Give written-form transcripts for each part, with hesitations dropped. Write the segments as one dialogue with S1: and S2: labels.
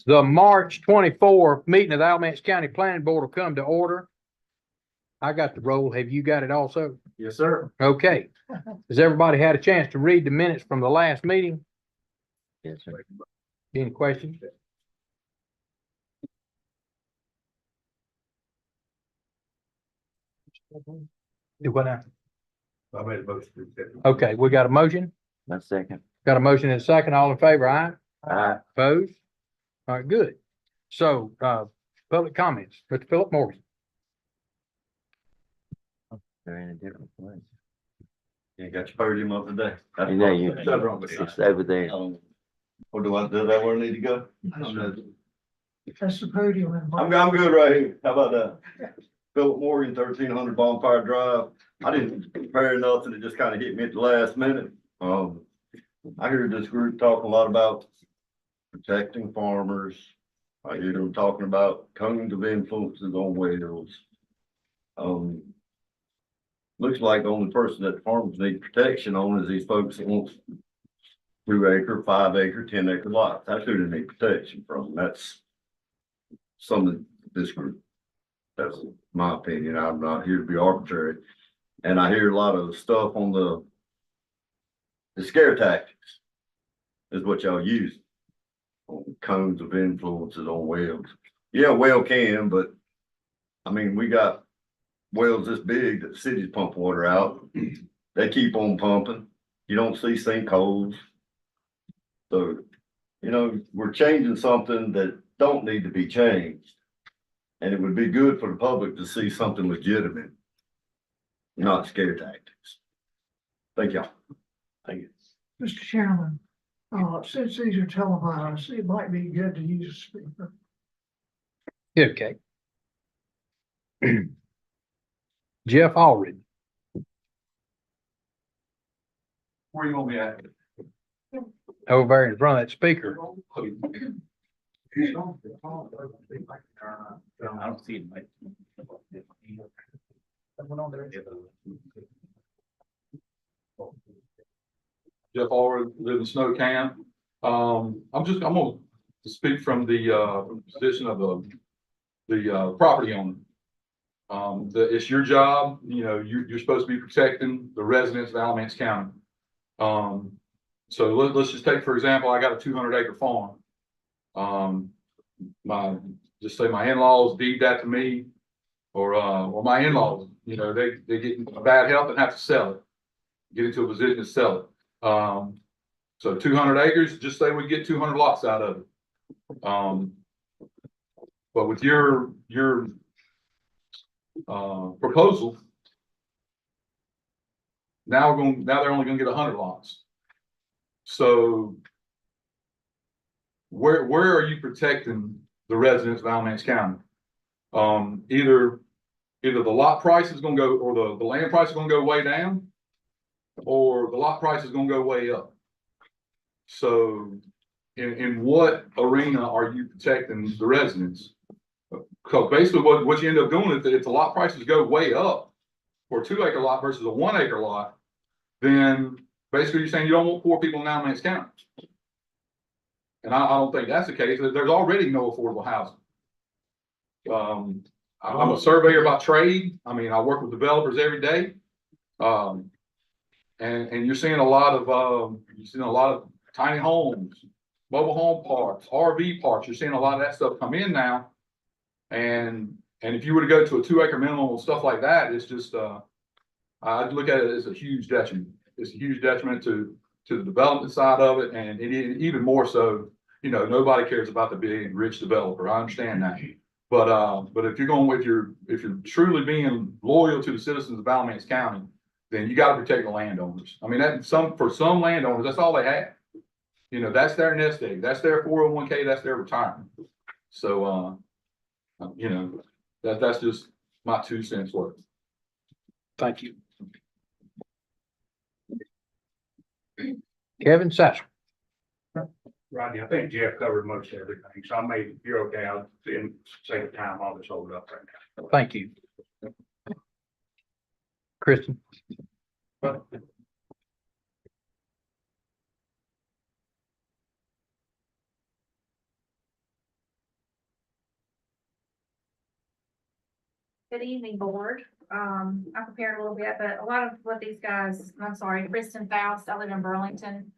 S1: The March 24th meeting of the Alamance County Planning Board will come to order. I got the roll. Have you got it also?
S2: Yes, sir.
S1: Okay. Has everybody had a chance to read the minutes from the last meeting?
S2: Yes, sir.
S1: Any questions? Do what now?
S2: I made a motion.
S1: Okay, we got a motion.
S2: My second.
S1: Got a motion and a second. All in favor, aye?
S2: Aye.
S1: Opposed? All right, good. So, public comments. Mr. Philip Morgan.
S2: They're in a different place.
S3: You got your podium up today.
S2: Yeah, it's over there.
S3: Or do I do that where I need to go? I don't know.
S4: That's the podium.
S3: I'm good right here. How about that? Philip Morgan, 1300 Bonfire Drive. I didn't prepare nothing. It just kind of hit me at the last minute. I heard this group talking a lot about protecting farmers. I hear them talking about cones of influences on wells. Looks like the only person that farmers need protection on is these folks that want 2 acre, 5 acre, 10 acre lots. That's who they need protection from. That's some of this group. That's my opinion. I'm not here to be arbitrary. And I hear a lot of stuff on the scare tactics is what y'all use on cones of influences on wells. Yeah, well can, but I mean, we got wells this big that the cities pump water out. They keep on pumping. You don't see sinkholes. So, you know, we're changing something that don't need to be changed. And it would be good for the public to see something legitimate, not scare tactics. Thank y'all. Thank you.
S4: Mr. Chairman, since these are televised, it might be good to use a speaker.
S1: Okay. Jeff Allred.
S2: Where you want me at?
S1: Over there in front of that speaker.
S2: I don't see it.
S5: Jeff Allred, live in Snow Camp. I'm gonna speak from the position of the property owner. It's your job, you know, you're supposed to be protecting the residents of Alamance County. So let's just take, for example, I got a 200 acre farm. Just say my in-laws deed that to me, or my in-laws, you know, they get bad health and have to sell it, get into a position to sell it. So 200 acres, just say we get 200 lots out of it. But with your proposal, now they're only gonna get 100 lots. So where are you protecting the residents of Alamance County? Either the lot price is gonna go, or the land price is gonna go way down, or the lot price is gonna go way up. So in what arena are you protecting the residents? Because basically what you end up doing is that if the lot prices go way up for a 2 acre lot versus a 1 acre lot, then basically you're saying you don't want poor people in Alamance County. And I don't think that's the case. There's already no affordable housing. I'm a surveyor by trade. I mean, I work with developers every day. And you're seeing a lot of tiny homes, mobile home parks, RV parks. You're seeing a lot of that stuff come in now. And if you were to go to a 2 acre minimum and stuff like that, it's just I'd look at it as a huge detriment. It's a huge detriment to the development side of it, and even more so, you know, nobody cares about the big and rich developer. I understand that. But if you're going with if you're truly being loyal to the citizens of Alamance County, then you got to protect the landowners. I mean, for some landowners, that's all they have. You know, that's their nest egg, that's their 401k, that's their retirement. So, you know, that's just my 2 cents worth.
S1: Thank you. Kevin Sasser.
S6: Rodney, I think Jeff covered most everything, so I may, you're okay, I'll save time, I'll just hold it up right now.
S1: Thank you. Kristen.
S7: Good evening, board. I prepared a little bit, but a lot of what these guys, I'm sorry, Kristen Faust, I live in Burlington.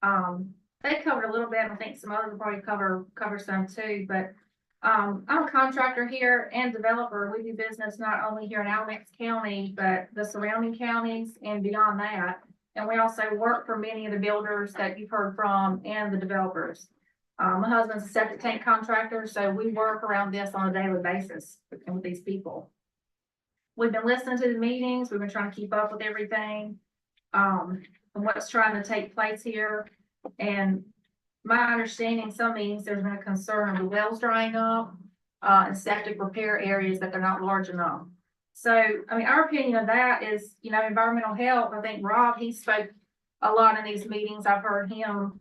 S7: They covered a little bit. I think some others will probably cover some too, but I'm a contractor here and developer. We do business not only here in Alamance County, but the surrounding counties and beyond that. And we also work for many of the builders that you've heard from and the developers. My husband's a septic tank contractor, so we work around this on a daily basis with these people. We've been listening to the meetings. We've been trying to keep up with everything, and what's trying to take place here. And my understanding, some meetings, there's been a concern of the wells drying up, and septic repair areas that they're not large enough. So, I mean, our opinion of that is, you know, environmental health. I think Rob, he spoke a lot in these meetings. I've heard him.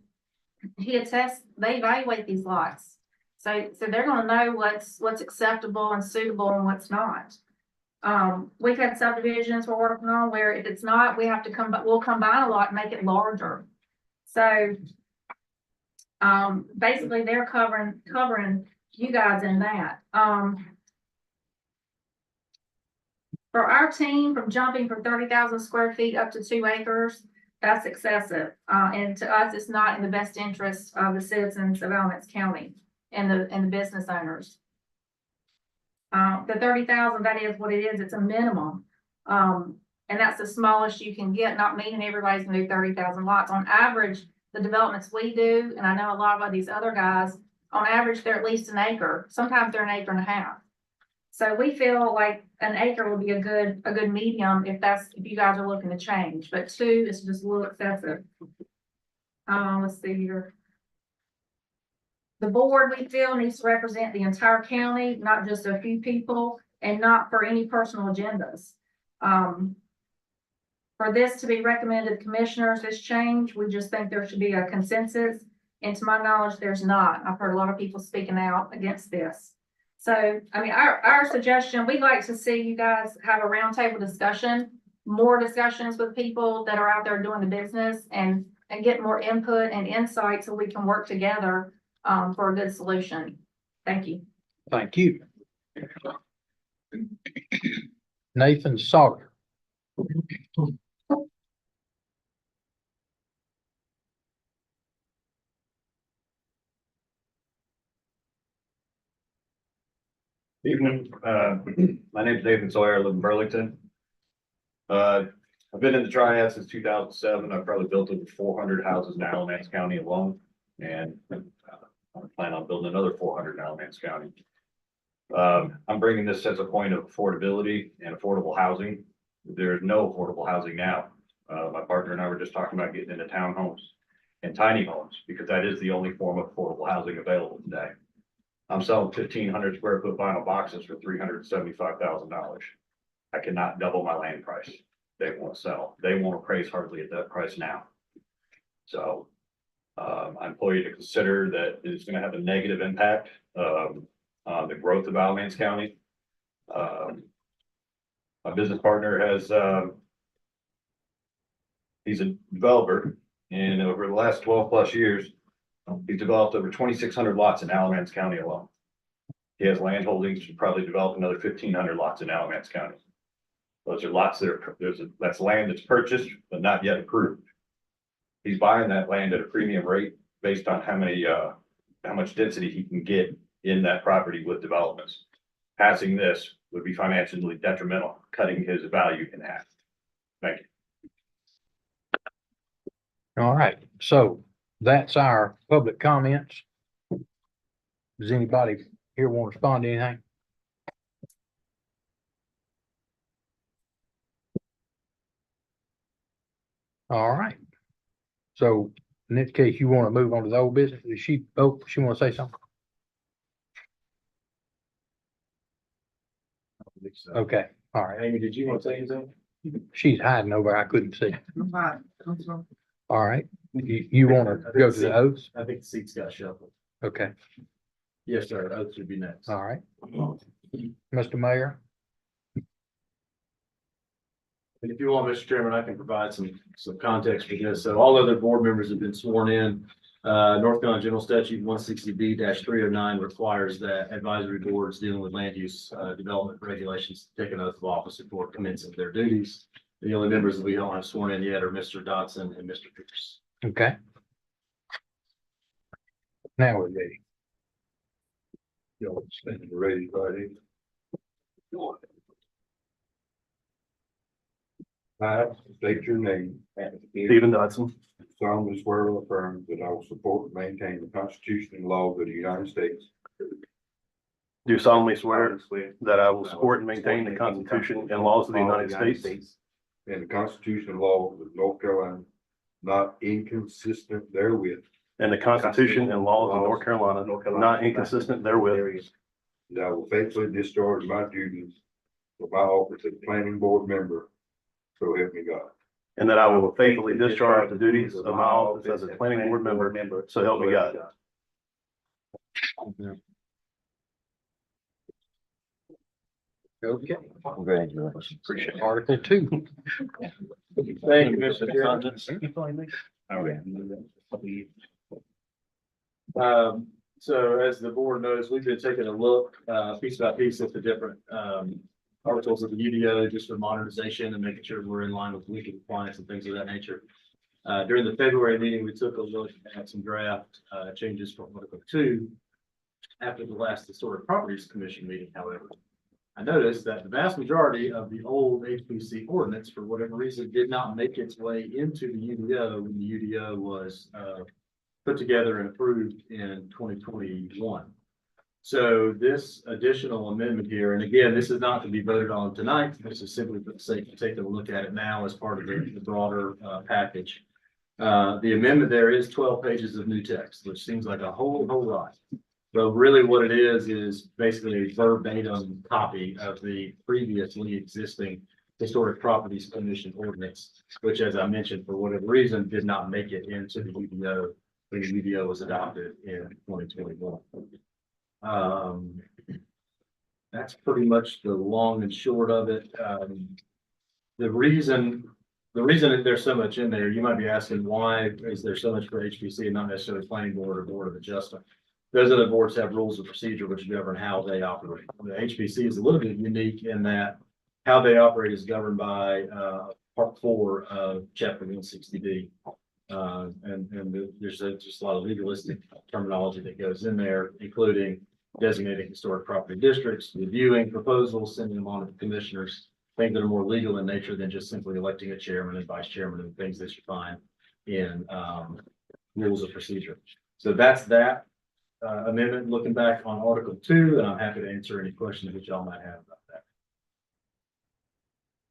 S7: He attests, they evaluate these lots. So they're gonna know what's acceptable and suitable and what's not. We've had subdivisions we're working on where if it's not, we have to we'll combine a lot and make it larger. So, basically they're covering you guys in that. For our team, from jumping from 30,000 square feet up to 2 acres, that's excessive. And to us, it's not in the best interest of the citizens of Alamance County and the business owners. The 30,000, that is what it is. It's a minimum. And that's the smallest you can get, not meaning everybody's gonna do 30,000 lots. On average, the developments we do, and I know a lot of these other guys, on average, they're at least an acre. Sometimes they're an acre and a half. So we feel like an acre would be a good medium if you guys are looking to change, but 2 is just a little excessive. Let's see here. The board, we feel, needs to represent the entire county, not just a few people, and not for any personal agendas. For this to be recommended commissioners, this change, we just think there should be a consensus. And to my knowledge, there's not. I've heard a lot of people speaking out against this. So, I mean, our suggestion, we'd like to see you guys have a roundtable discussion, more discussions with people that are out there doing the business and get more input and insight so we can work together for a good solution. Thank you.
S1: Thank you. Nathan Sauter.
S8: Evening, my name is Nathan Sawyer, I live in Burlington. I've been in the triad since 2007. I've probably built over 400 houses in Alamance County alone. And I plan on building another 400 in Alamance County. I'm bringing this as a point of affordability and affordable housing. There's no affordable housing now. My partner and I were just talking about getting into townhomes and tiny homes because that is the only form of affordable housing available today. I'm selling 1,500 square foot vinyl boxes for $375,000. I cannot double my land price. They won't sell. They won't appraise hardly at that price now. So I implore you to consider that it's going to have a negative impact on the growth of Alamance County. My business partner has, he's a developer, and over the last 12 plus years, he's developed over 2,600 lots in Alamance County alone. He has land holdings to probably develop another 1,500 lots in Alamance County. Those are lots that are, that's land that's purchased, but not yet approved. He's buying that land at a premium rate based on how much density he can get in that property with developments. Passing this would be financially detrimental, cutting his value in half. Thank you.
S1: All right, so that's our public comments. Does anybody here want to respond to anything? All right. So in this case, you want to move on to the old business? Is she want to say something? Okay, all right.
S9: Amy, did you want to say anything?
S1: She's hiding over. I couldn't see.
S4: I'm fine. I'm sorry.
S1: All right. You want to go to the oaths?
S9: I think the seats got shuffled.
S1: Okay,
S9: Yes, sir. Oath should be next.
S1: all right. Mr. Mayor?
S9: And if you want, Mr. Chairman, I can provide some context for this. So all other board members have been sworn in. North Carolina General Statute 160B-309 requires that advisory boards dealing with land use, development regulations take an oath of office before commencing their duties. The only members that we don't have sworn in yet are Mr. Dodson and Mr. Pierce.
S1: Okay. Now we're ready.
S6: Y'all ready, buddy? I state your name.
S8: Stephen Dodson,
S6: Solemnly swear or affirm that I will support and maintain the Constitution and laws of the United States.
S8: do solemnly swear that I will support and maintain the Constitution and laws of the United States
S6: And the Constitution and laws of North Carolina, not inconsistent therewith.
S8: and the Constitution and laws of North Carolina, not inconsistent therewith,
S6: That I will faithfully discharge my duties for my office as planning board member. So help me God.
S8: and that I will faithfully discharge the duties of my office as a planning board member, so help me God.
S1: Okay.
S2: Congratulations.
S1: Appreciate it. Article 2.
S2: Thank you, Mr.
S9: So as the board knows, we've been taking a look, piece by piece at the different, articles of the UDO just for modernization and making sure we're in line with legal compliance and things of that nature. During the February meeting, we took a look at some draft, changes from Article 2. After the last Historic Properties Commission meeting, however, I noticed that the vast majority of the old HPC ordinance, for whatever reason, did not make its way into the UDO when the UDO was, put together and approved in 2021. So this additional amendment here, and again, this is not to be voted on tonight. This is simply for the sake of taking a look at it now as part of the broader package. The amendment there is 12 pages of new text, which seems like a whole lot. But really what it is basically a verbatim copy of the previously existing Historic Properties Commission ordinance, which, as I mentioned, for whatever reason, did not make it into the UDO when the UDO was adopted in 2021. That's pretty much the long and short of it. The reason that there's so much in there, you might be asking, why is there so much for HPC and not necessarily planning board or board of adjustment? Those other boards have rules of procedure which govern how they operate. The HPC is a little bit unique in that how they operate is governed by Part 4 of Chapter 160B. There's just a lot of legalistic terminology that goes in there, including designating historic property districts, reviewing proposals, sending them on to the commissioners, things that are more legal in nature than just simply electing a chairman and vice chairman and things that you find in rules of procedure. So that's that amendment, looking back on Article 2, and I'm happy to answer any questions that y'all might have about that.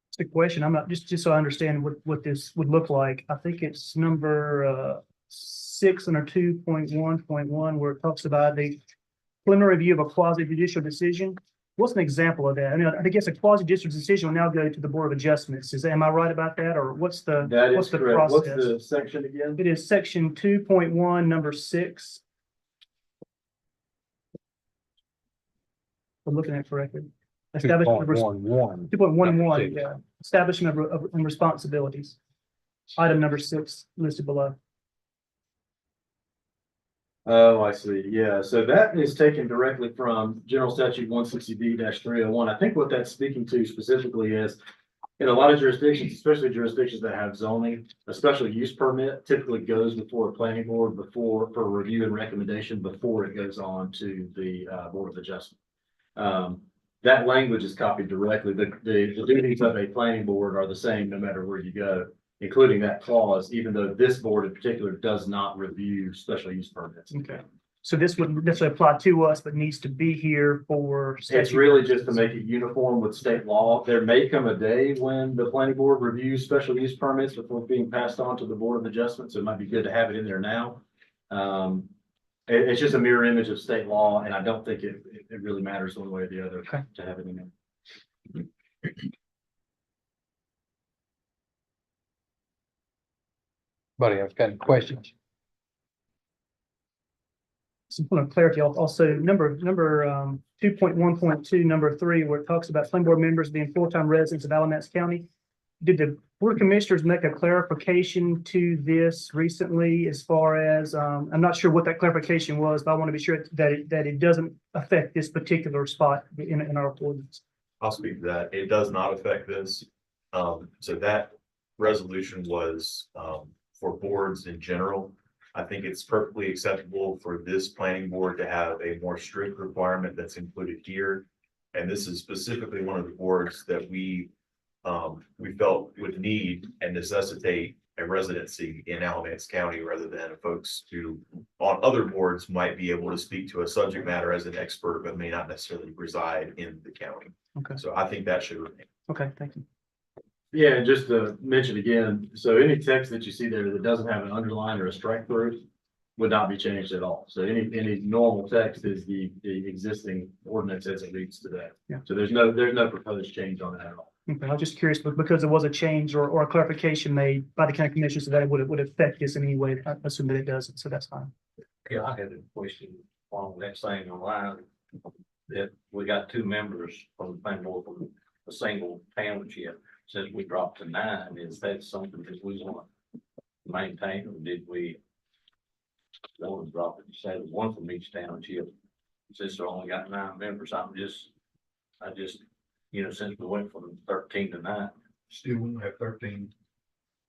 S10: It's a question. I'm not just so I understand what this would look like. I think it's number 6 under 2.1.1 where it talks about the preliminary review of a quasi judicial decision. What's an example of that? I mean, I guess a quasi judicial decision will now go to the Board of Adjustments. Am I right about that, or what's the
S9: That is correct. What's
S10: process?
S9: the section again?
S10: It is section 2.1, number 6. I'm looking at it correctly. Establishment of
S1: 2.11.
S10: 2.11, yeah. Establishment of responsibilities. Item number 6 listed below.
S9: Oh, I see. Yeah, so that is taken directly from General Statute 160B-301. I think what that's speaking to specifically is in a lot of jurisdictions, especially jurisdictions that have zoning, a special use permit typically goes before a planning board for review and recommendation before it goes on to the Board of Adjustment. That language is copied directly. The duties of a planning board are the same no matter where you go, including that clause, even though this board in particular does not review special use permits.
S10: Okay. So this wouldn't necessarily apply to us, but needs to be here for.
S9: It's really just to make it uniform with state law. There may come a day when the planning board reviews special use permits before being passed on to the Board of Adjustment, so it might be good to have it in there now. It's just a mirror image of state law, and I don't think it really matters one way or the other
S10: Okay.
S9: to have it in there.
S1: Anybody else got any questions?
S10: Some point of clarity, also number 2.1.2, number 3, where it talks about planning board members being full-time residents of Alamance County. did the Board of Commissioners make a clarification to this recently as far as, I'm not sure what that clarification was, but I want to be sure that it doesn't affect this particular spot in our ordinance.
S11: I'll speak to that. It does not affect this. So that resolution was, for boards in general. I think it's perfectly acceptable for this planning board to have a more strict requirement that's included here. And this is specifically one of the boards that we felt would need and necessitate a residency in Alamance County rather than folks who on other boards might be able to speak to a subject matter as an expert, but may not necessarily reside in the county.
S10: Okay.
S11: So I think that should remain.
S10: Okay, thank you.
S9: Yeah, and just to mention again, so any text that you see there that doesn't have an underline or a strike through would not be changed at all. So any normal text is the existing ordinance as it reads today.
S10: Yeah.
S9: So there's no proposed change on that at all.
S10: Okay, I was just curious, but because there was a change or a clarification made by the county commissioners that it would affect this in any way, I assume that it doesn't, so that's fine.
S2: Yeah, I had a question on that same line, that we got 2 members from the planning board from a single township. Since we dropped to 9, is that something that we want to maintain, or did we want to drop it to 7, 1 from each township? Since we only got 9 members, I just, since we went from 13 to 9.
S6: Still won't have 13,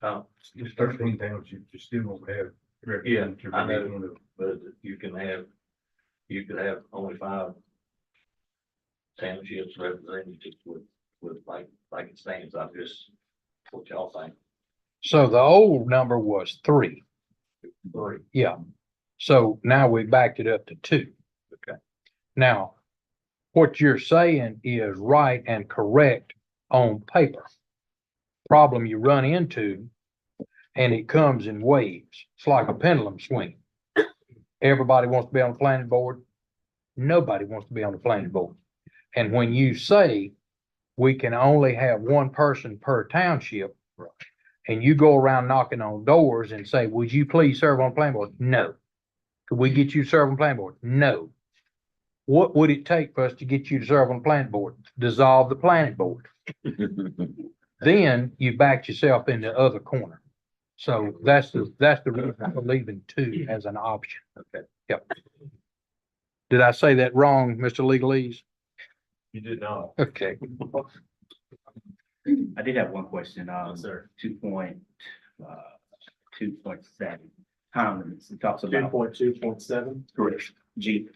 S2: Oh,
S6: it's 13 townships, you still won't have.
S2: yeah, I know, but you could have only 5 townships represented with like it stands. I just, what y'all think?
S1: So the old number was 3.
S2: 3.
S1: Yeah. So now we backed it up to 2.
S2: Okay.
S1: Now, what you're saying is right and correct on paper. Problem you run into, and it comes in waves. It's like a pendulum swing. Everybody wants to be on the planning board. Nobody wants to be on the planning board. And when you say we can only have 1 person per township, and you go around knocking on doors and say, would you please serve on the planning board? No. Could we get you to serve on the planning board? No. What would it take for us to get you to serve on the planning board? Dissolve the planning board. Then you backed yourself in the other corner. So that's the reason for leaving 2 as an option.
S2: Okay.
S1: Yep. Did I say that wrong, Mr. Legalese?
S11: You did not.
S1: Okay.
S12: I did have one question,
S9: Sir.
S12: 2.7, time limits, it talks about.
S9: 2.2.7.
S12: Correct. G.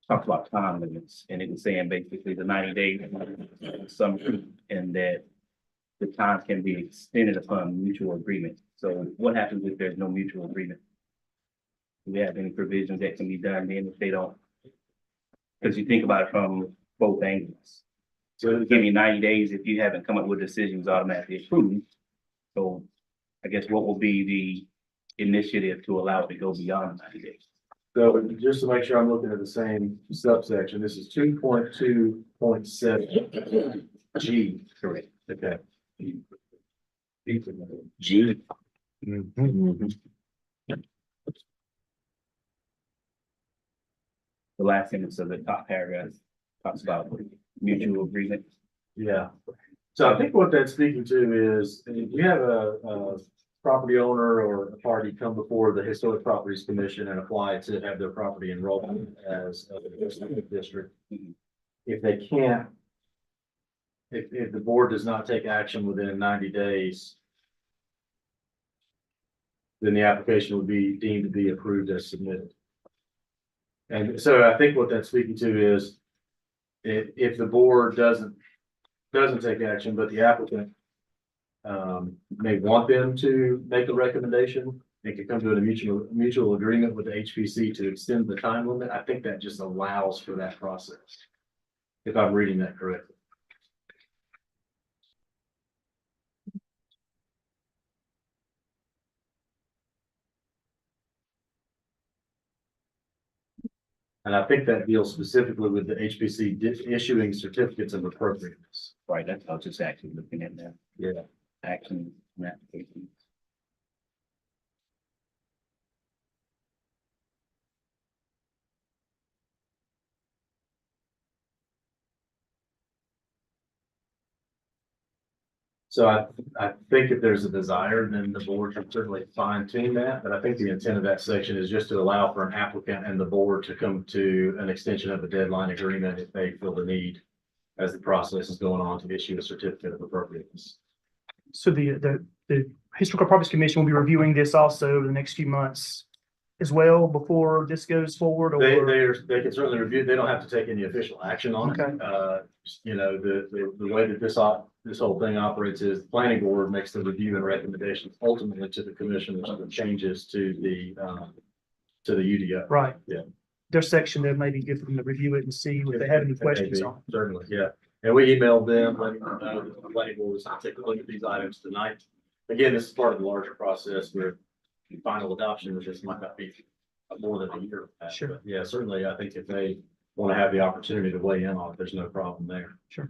S12: Talks about time limits, and it was saying basically the 90 days, some, and that the time can be extended upon mutual agreement. So what happens if there's no mutual agreement? Do we have any provisions that can be done then if they don't? Because you think about it from both angles. So give me 90 days, if you haven't come up with decisions automatically approved. So I guess what will be the initiative to allow it to go beyond 90 days?
S9: So just to make sure I'm looking at the same subsection, this is 2.2.7 G.
S12: Correct.
S9: Okay.
S2: G.
S1: Mhm.
S12: The last sentence of the top paragraph talks about mutual agreement.
S9: Yeah. So I think what that's speaking to is, if you have a property owner or a party come before the Historic Properties Commission and apply to have their property enrolled as a district. If they can't, if the board does not take action within 90 days, then the application would be deemed to be approved as submitted. And so I think what that's speaking to is, if the board doesn't take action, but the applicant may want them to make a recommendation, they could come to a mutual agreement with the HPC to extend the time limit. I think that just allows for that process, if I'm reading that correctly. And I think that deals specifically with the HPC issuing certificates of appropriateness.
S12: Right, that's, I was just actually looking at that.
S9: Yeah.
S12: Action and application.
S9: So I think if there's a desire, then the board can certainly fine tune that, but I think the intent of that section is just to allow for an applicant and the board to come to an extension of the deadline agreement if they feel the need as the process is going on to issue a certificate of appropriateness.
S10: So the Historical Properties Commission will be reviewing this also over the next few months as well before this goes forward, or?
S9: They can certainly review, they don't have to take any official action on it.
S10: Okay.
S9: You know, the way that this whole thing operates is the planning board makes the review and recommendations ultimately to the commission, which are the changes to the UDO.
S10: Right.
S9: Yeah.
S10: Their section there may be good for them to review it and see if they have any questions on.
S9: Certainly, yeah. And we emailed them, letting them know that the planning board was to take a look at these items tonight. Again, this is part of the larger process where the final adoption of this might not be more than a year.
S10: Sure.
S9: But yeah, certainly, I think if they want to have the opportunity to weigh in on it, there's no problem there.
S10: Sure.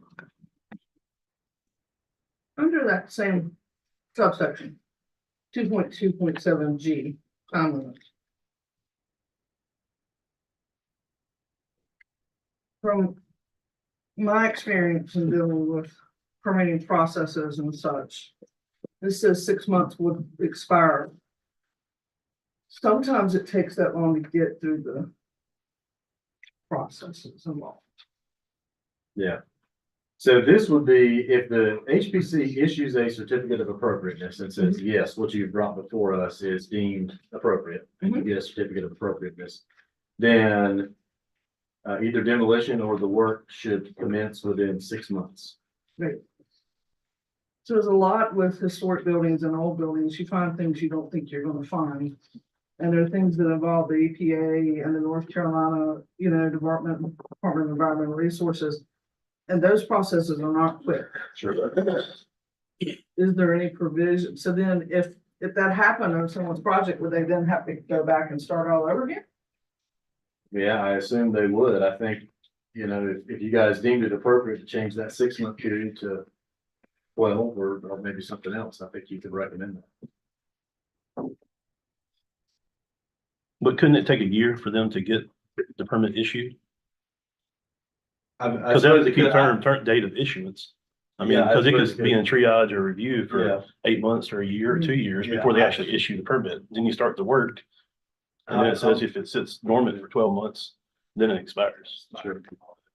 S4: Under that same subsection, 2.2.7G, time limit. From my experience in dealing with permitting processes and such, this says 6 months would expire. Sometimes it takes that long to get through the processes involved.
S9: Yeah. So this would be if the HPC issues a certificate of appropriateness and says, yes, what you've brought before us is deemed appropriate, and you get a certificate of appropriateness, then either demolition or the work should commence within 6 months.
S4: Right. So there's a lot with historic buildings and old buildings. You find things you don't think you're gonna find. And there are things that involve the EPA and the North Carolina, Department of Environmental Resources. And those processes are not quick.
S9: Sure.
S4: Is there any provision? So then if that happened on someone's project, would they then have to go back and start all over again?
S9: Yeah, I assume they would. I think, if you guys deemed it appropriate to change that 6 month period to 12 or maybe something else, I think you could recommend that.
S13: But couldn't it take a year for them to get the permit issued? Because that was the key term, date of issuance. I mean,
S9: Yeah,
S13: because it
S9: suppose
S13: could be in triage or review
S9: Yeah.
S13: for 8 months or a year or 2 years
S9: Yeah.
S13: before they actually issue the permit. Then you start the work. And then it says if it sits dormant for 12 months, then it expires.
S9: Sure.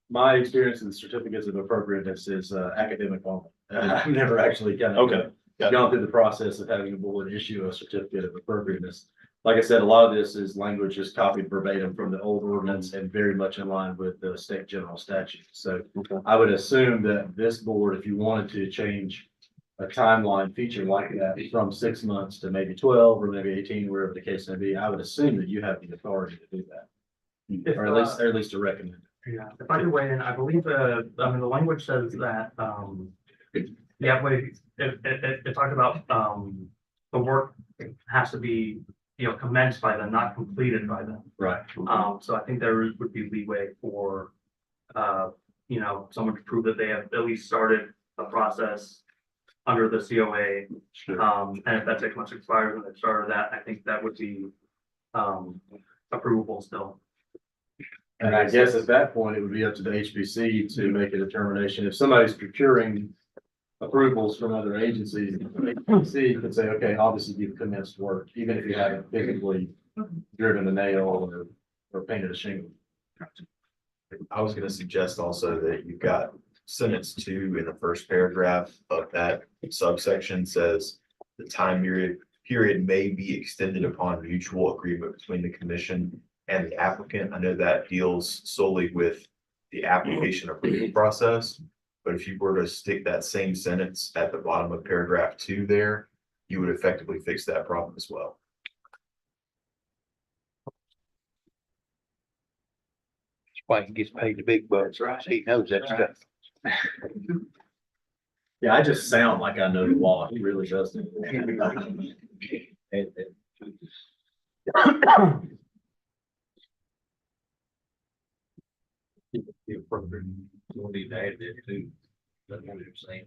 S9: My experience in certificates of appropriateness is academic only. I've never actually
S13: Okay.
S9: gone through the process of having a board issue a certificate of appropriateness. Like I said, a lot of this is language just copied verbatim from the old ordinance and very much in line with the state general statute. So
S13: Okay.
S9: I would assume that this board, if you wanted to change a timeline feature like that from 6 months to maybe 12 or maybe 18, wherever the case may be, I would assume that you have the authority to do that. Or at least to recommend it.
S14: Yeah, if I could weigh in, I believe the language says that, it talked about, the work has to be, commenced by them, not completed by them.
S9: Right.
S14: So I think there would be leeway for, someone to prove that they have at least started a process under the COA.
S9: Sure.
S14: And if that 6 months expires and they've started that, I think that would be, approvable still.
S9: And I guess at that point, it would be up to the HPC to make a determination. If somebody's procuring approvals from other agencies, the HPC could say, okay, obviously you've commenced work, even if you haven't physically driven a nail or painted a shingle.
S11: I was gonna suggest also that you've got sentence 2 in the first paragraph of that subsection says the time period may be extended upon mutual agreement between the commission and the applicant. I know that deals solely with the application approval process, but if you were to stick that same sentence at the bottom of paragraph 2 there, you would effectively fix that problem as well.
S1: That's why he gets paid the big bucks, right? He knows that stuff.
S9: Yeah, I just sound like I know the law. He really doesn't.
S2: The appropriate, we'll need to add that too. That's what I'm saying.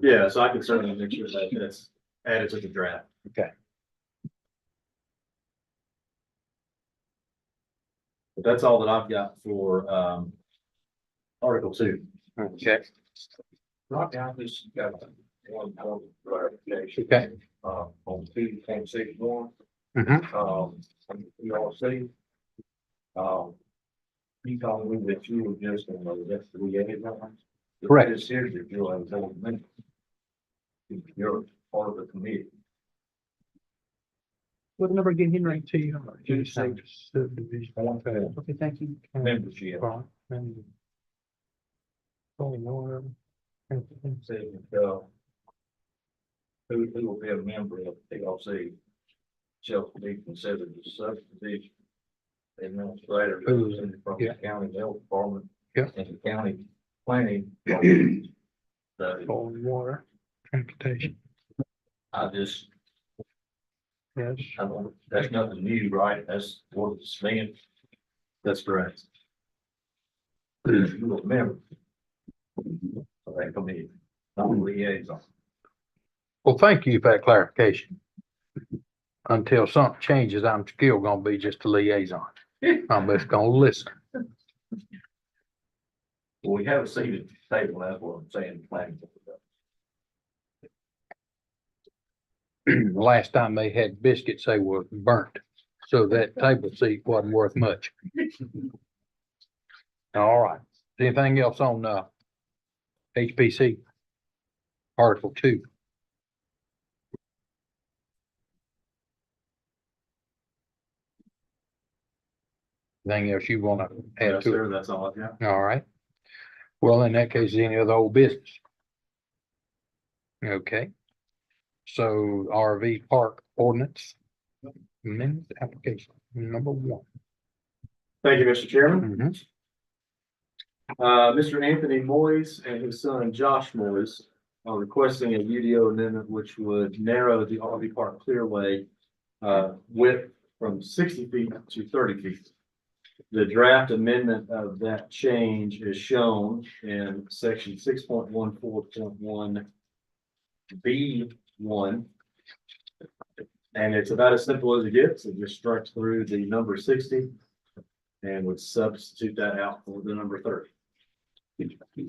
S9: Yeah, so I can certainly make sure that that's added to the draft.
S1: Okay.
S9: But that's all that I've got for Article 2.
S1: Okay.
S2: Right now, this got one clarification.
S1: Okay.
S2: On 2.61.
S1: Mhm.
S2: You all see. You told me that you were just in the liaison.
S1: Correct.
S2: This is that you're a board member. You're part of the committee.
S10: What number again, Henry?
S1: Subdivision.
S10: Okay, thank you.
S2: Membership. Says, who will be a member of TLC shall be considered a subdivision administrator represented from the
S1: Yeah.
S2: county health department.
S1: Yeah.
S2: And the county planning. department. So
S1: Water, transportation.
S2: I just,
S1: Yes.
S2: that's nothing new, right? That's what it's meant.
S9: That's correct.
S2: You a member. of that committee, not a liaison.
S1: Well, thank you for that clarification. Until something changes, I'm still gonna be just a liaison. I'm just gonna listen.
S2: Well, we have a seat at the table, that's what I'm saying. Planning.
S1: Last time they had biscuits, they were burnt, so that table seat wasn't worth much. All right, anything else on, HPC? Article 2. Anything else you wanna add
S9: Yes,
S1: to it?
S9: sir, that's all I've got.
S1: All right. Well, in that case, any other old business? Okay. So RV park ordinance. Amendment application number 1.
S9: Thank you, Mr. Chairman.
S1: Mhm.
S9: Mr. Anthony Moyes and his son Josh Moyes are requesting a UDO amendment which would narrow the RV park clearway width from 60 feet to 30 feet. The draft amendment of that change is shown in section 6.14.1 B1. And it's about as simple as it gets. It just strikes through the number 60 and would substitute that out for the number 30.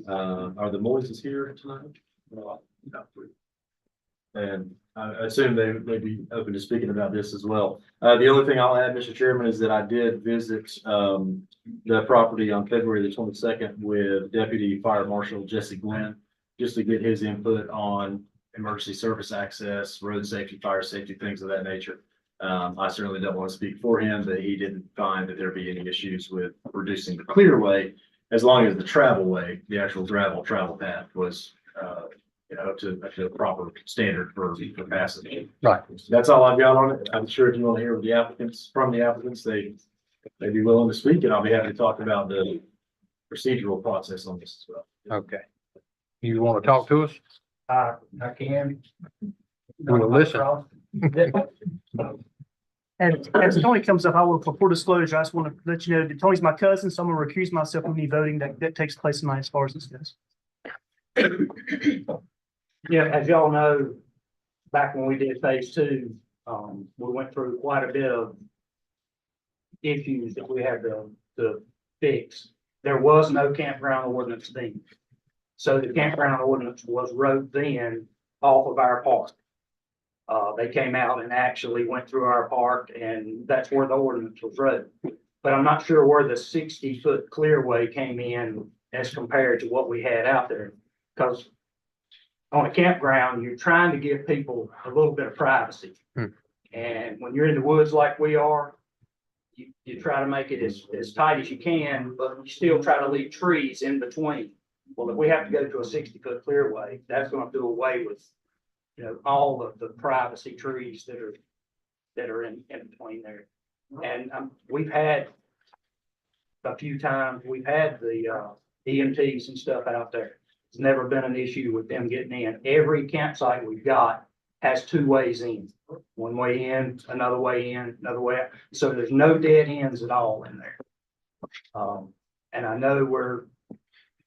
S9: Are the Moises here tonight? No. And I assume they may be open to speaking about this as well. The only thing I'll add, Mr. Chairman, is that I did visit the property on February the 22nd with Deputy Fire Marshal Jesse Glenn, just to get his input on emergency service access, road safety, fire safety, things of that nature. I certainly don't want to speak for him, but he didn't find that there be any issues with reducing the clearway, as long as the travel way, the actual travel path was, up to a proper standard for passage.
S1: Right.
S9: That's all I've got on it. I'm sure if you want to hear from the applicants, they'd be willing to speak, and I'll be happy to talk about the procedural process on this as well.
S1: Okay. You wanna talk to us?
S14: I can.
S1: We'll listen.
S10: As Tony comes up, I will, for full disclosure, I just want to let you know that Tony's my cousin, so I'm gonna recuse myself from any voting that takes place tonight as far as this goes.
S14: Yeah, as y'all know, back when we did phase 2, we went through quite a bit of issues that we had to fix. There was no campground ordinance then. So the campground ordinance was wrote then off of our park. They came out and actually went through our park, and that's where the ordinance was wrote. But I'm not sure where the 60-foot clearway came in as compared to what we had out there. Because on a campground, you're trying to give people a little bit of privacy. And when you're in the woods like we are, you try to make it as tight as you can, but you still try to leave trees in between. Well, if we have to go to a 60-foot clearway, that's going to do away with, all of the privacy trees that are in between there. And we've had a few times, we've had the EMTs and stuff out there. It's never been an issue with them getting in. Every campsite we've got has 2 ways in. One way in, another way in, another way out. So there's no dead ends at all in there. And I know we're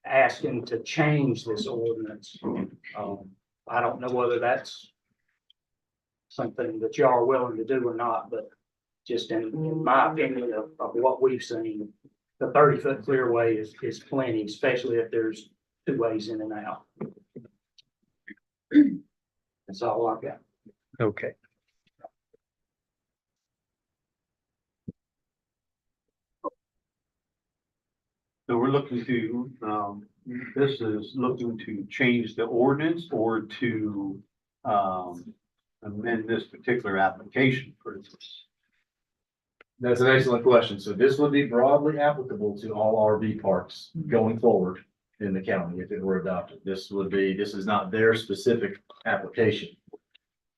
S14: asking to change this ordinance. I don't know whether that's something that y'all are willing to do or not, but just in my opinion of what we've seen, the 30-foot clearway is plenty, especially if there's 2 ways in and out. That's all I've got.
S1: Okay.
S6: So we're looking to, this is looking to change the ordinance or to, amend this particular application for this.
S9: That's an excellent question. So this would be broadly applicable to all RV parks going forward in the county if it were adopted. This is not their specific application.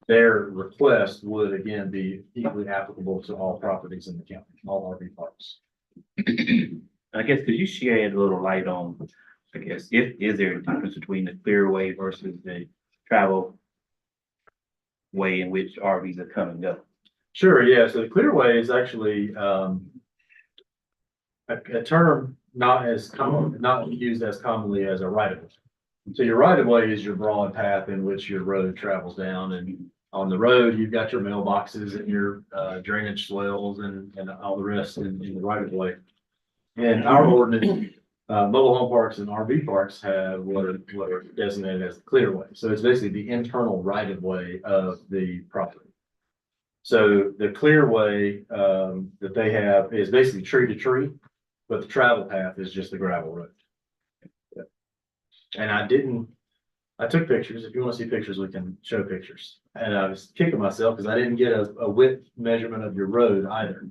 S9: Their request would again be equally applicable to all properties in the county, all RV parks.
S12: I guess, could you shed a little light on, I guess, is there a difference between the clearway versus the travel way in which RVs are come and go?
S9: Sure, yeah. So the clearway is actually, a term not as common, not used as commonly as a right of way. So your right of way is your broad path in which your road travels down, and on the road, you've got your mailboxes and your drainage swells and all the rest in the right of way. And our ordinance, mobile home parks and RV parks have what are designated as the clearway. So it's basically the internal right of way of the property. So the clearway that they have is basically tree to tree, but the travel path is just the gravel road. And I took pictures. If you want to see pictures, we can show pictures. And I was kicking myself because I didn't get a width measurement of your road either.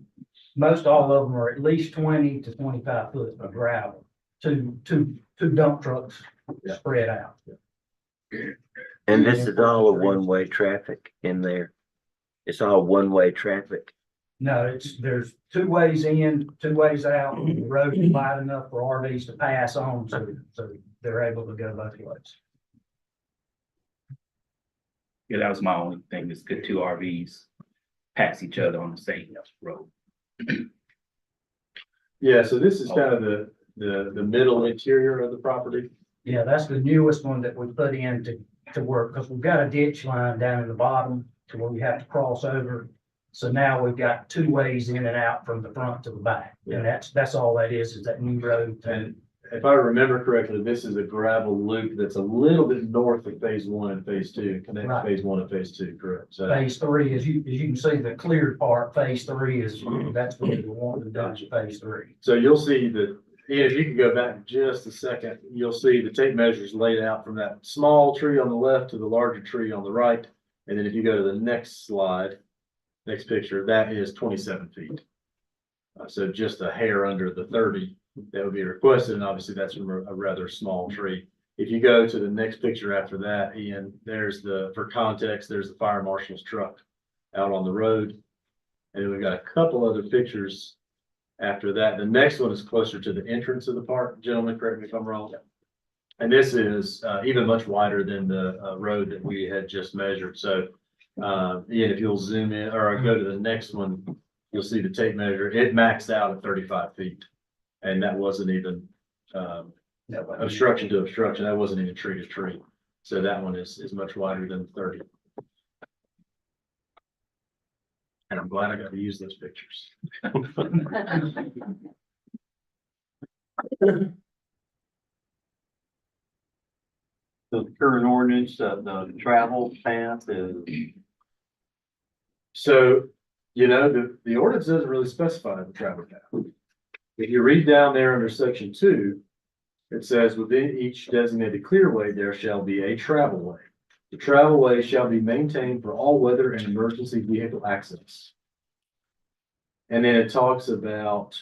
S14: Most all of them are at least 20 to 25 foot of gravel, two dump trucks spread out.
S15: And this is all a one-way traffic in there. It's all one-way traffic.
S14: No, there's two ways in, two ways out. The road is wide enough for RVs to pass on, so they're able to go both ways.
S12: Yeah, that was my only thing, is could two RVs pass each other on the same road?
S9: Yeah, so this is kind of the middle interior of the property.
S14: Yeah, that's the newest one that we put in to work, because we've got a ditch line down in the bottom to where we have to cross over. So now we've got two ways in and out from the front to the back. And that's all that is that new road.
S9: And if I remember correctly, this is a gravel loop that's a little bit north of phase one and phase two, connects
S14: Right.
S9: phase one and phase two, correct? So
S14: Phase three, as you can see, the cleared part, phase three that's what we want to do, phase three.
S9: So you'll see that, if you can go back just a second, you'll see the tape measures laid out from that small tree on the left to the larger tree on the right. And then if you go to the next slide, next picture, that is 27 feet. So just a hair under the 30 that would be requested, and obviously that's from a rather small tree. If you go to the next picture after that, Ian, for context, there's the fire marshal's truck out on the road. And then we've got a couple other pictures after that. The next one is closer to the entrance of the park. Gentlemen, correct me if I'm wrong. And this is even much wider than the road that we had just measured. So Ian, if you'll zoom in or go to the next one, you'll see the tape measure. It maxed out at 35 feet. And that wasn't even obstruction to obstruction. That wasn't even tree to tree. So that one is much wider than 30. And I'm glad I got to use those pictures.
S6: The current ordinance, the travel path is.
S9: So, the ordinance doesn't really specify the travel path. If you read down there under section 2, it says within each designated clearway, there shall be a travel way. The travel way shall be maintained for all weather and emergency vehicle access. And then it talks about,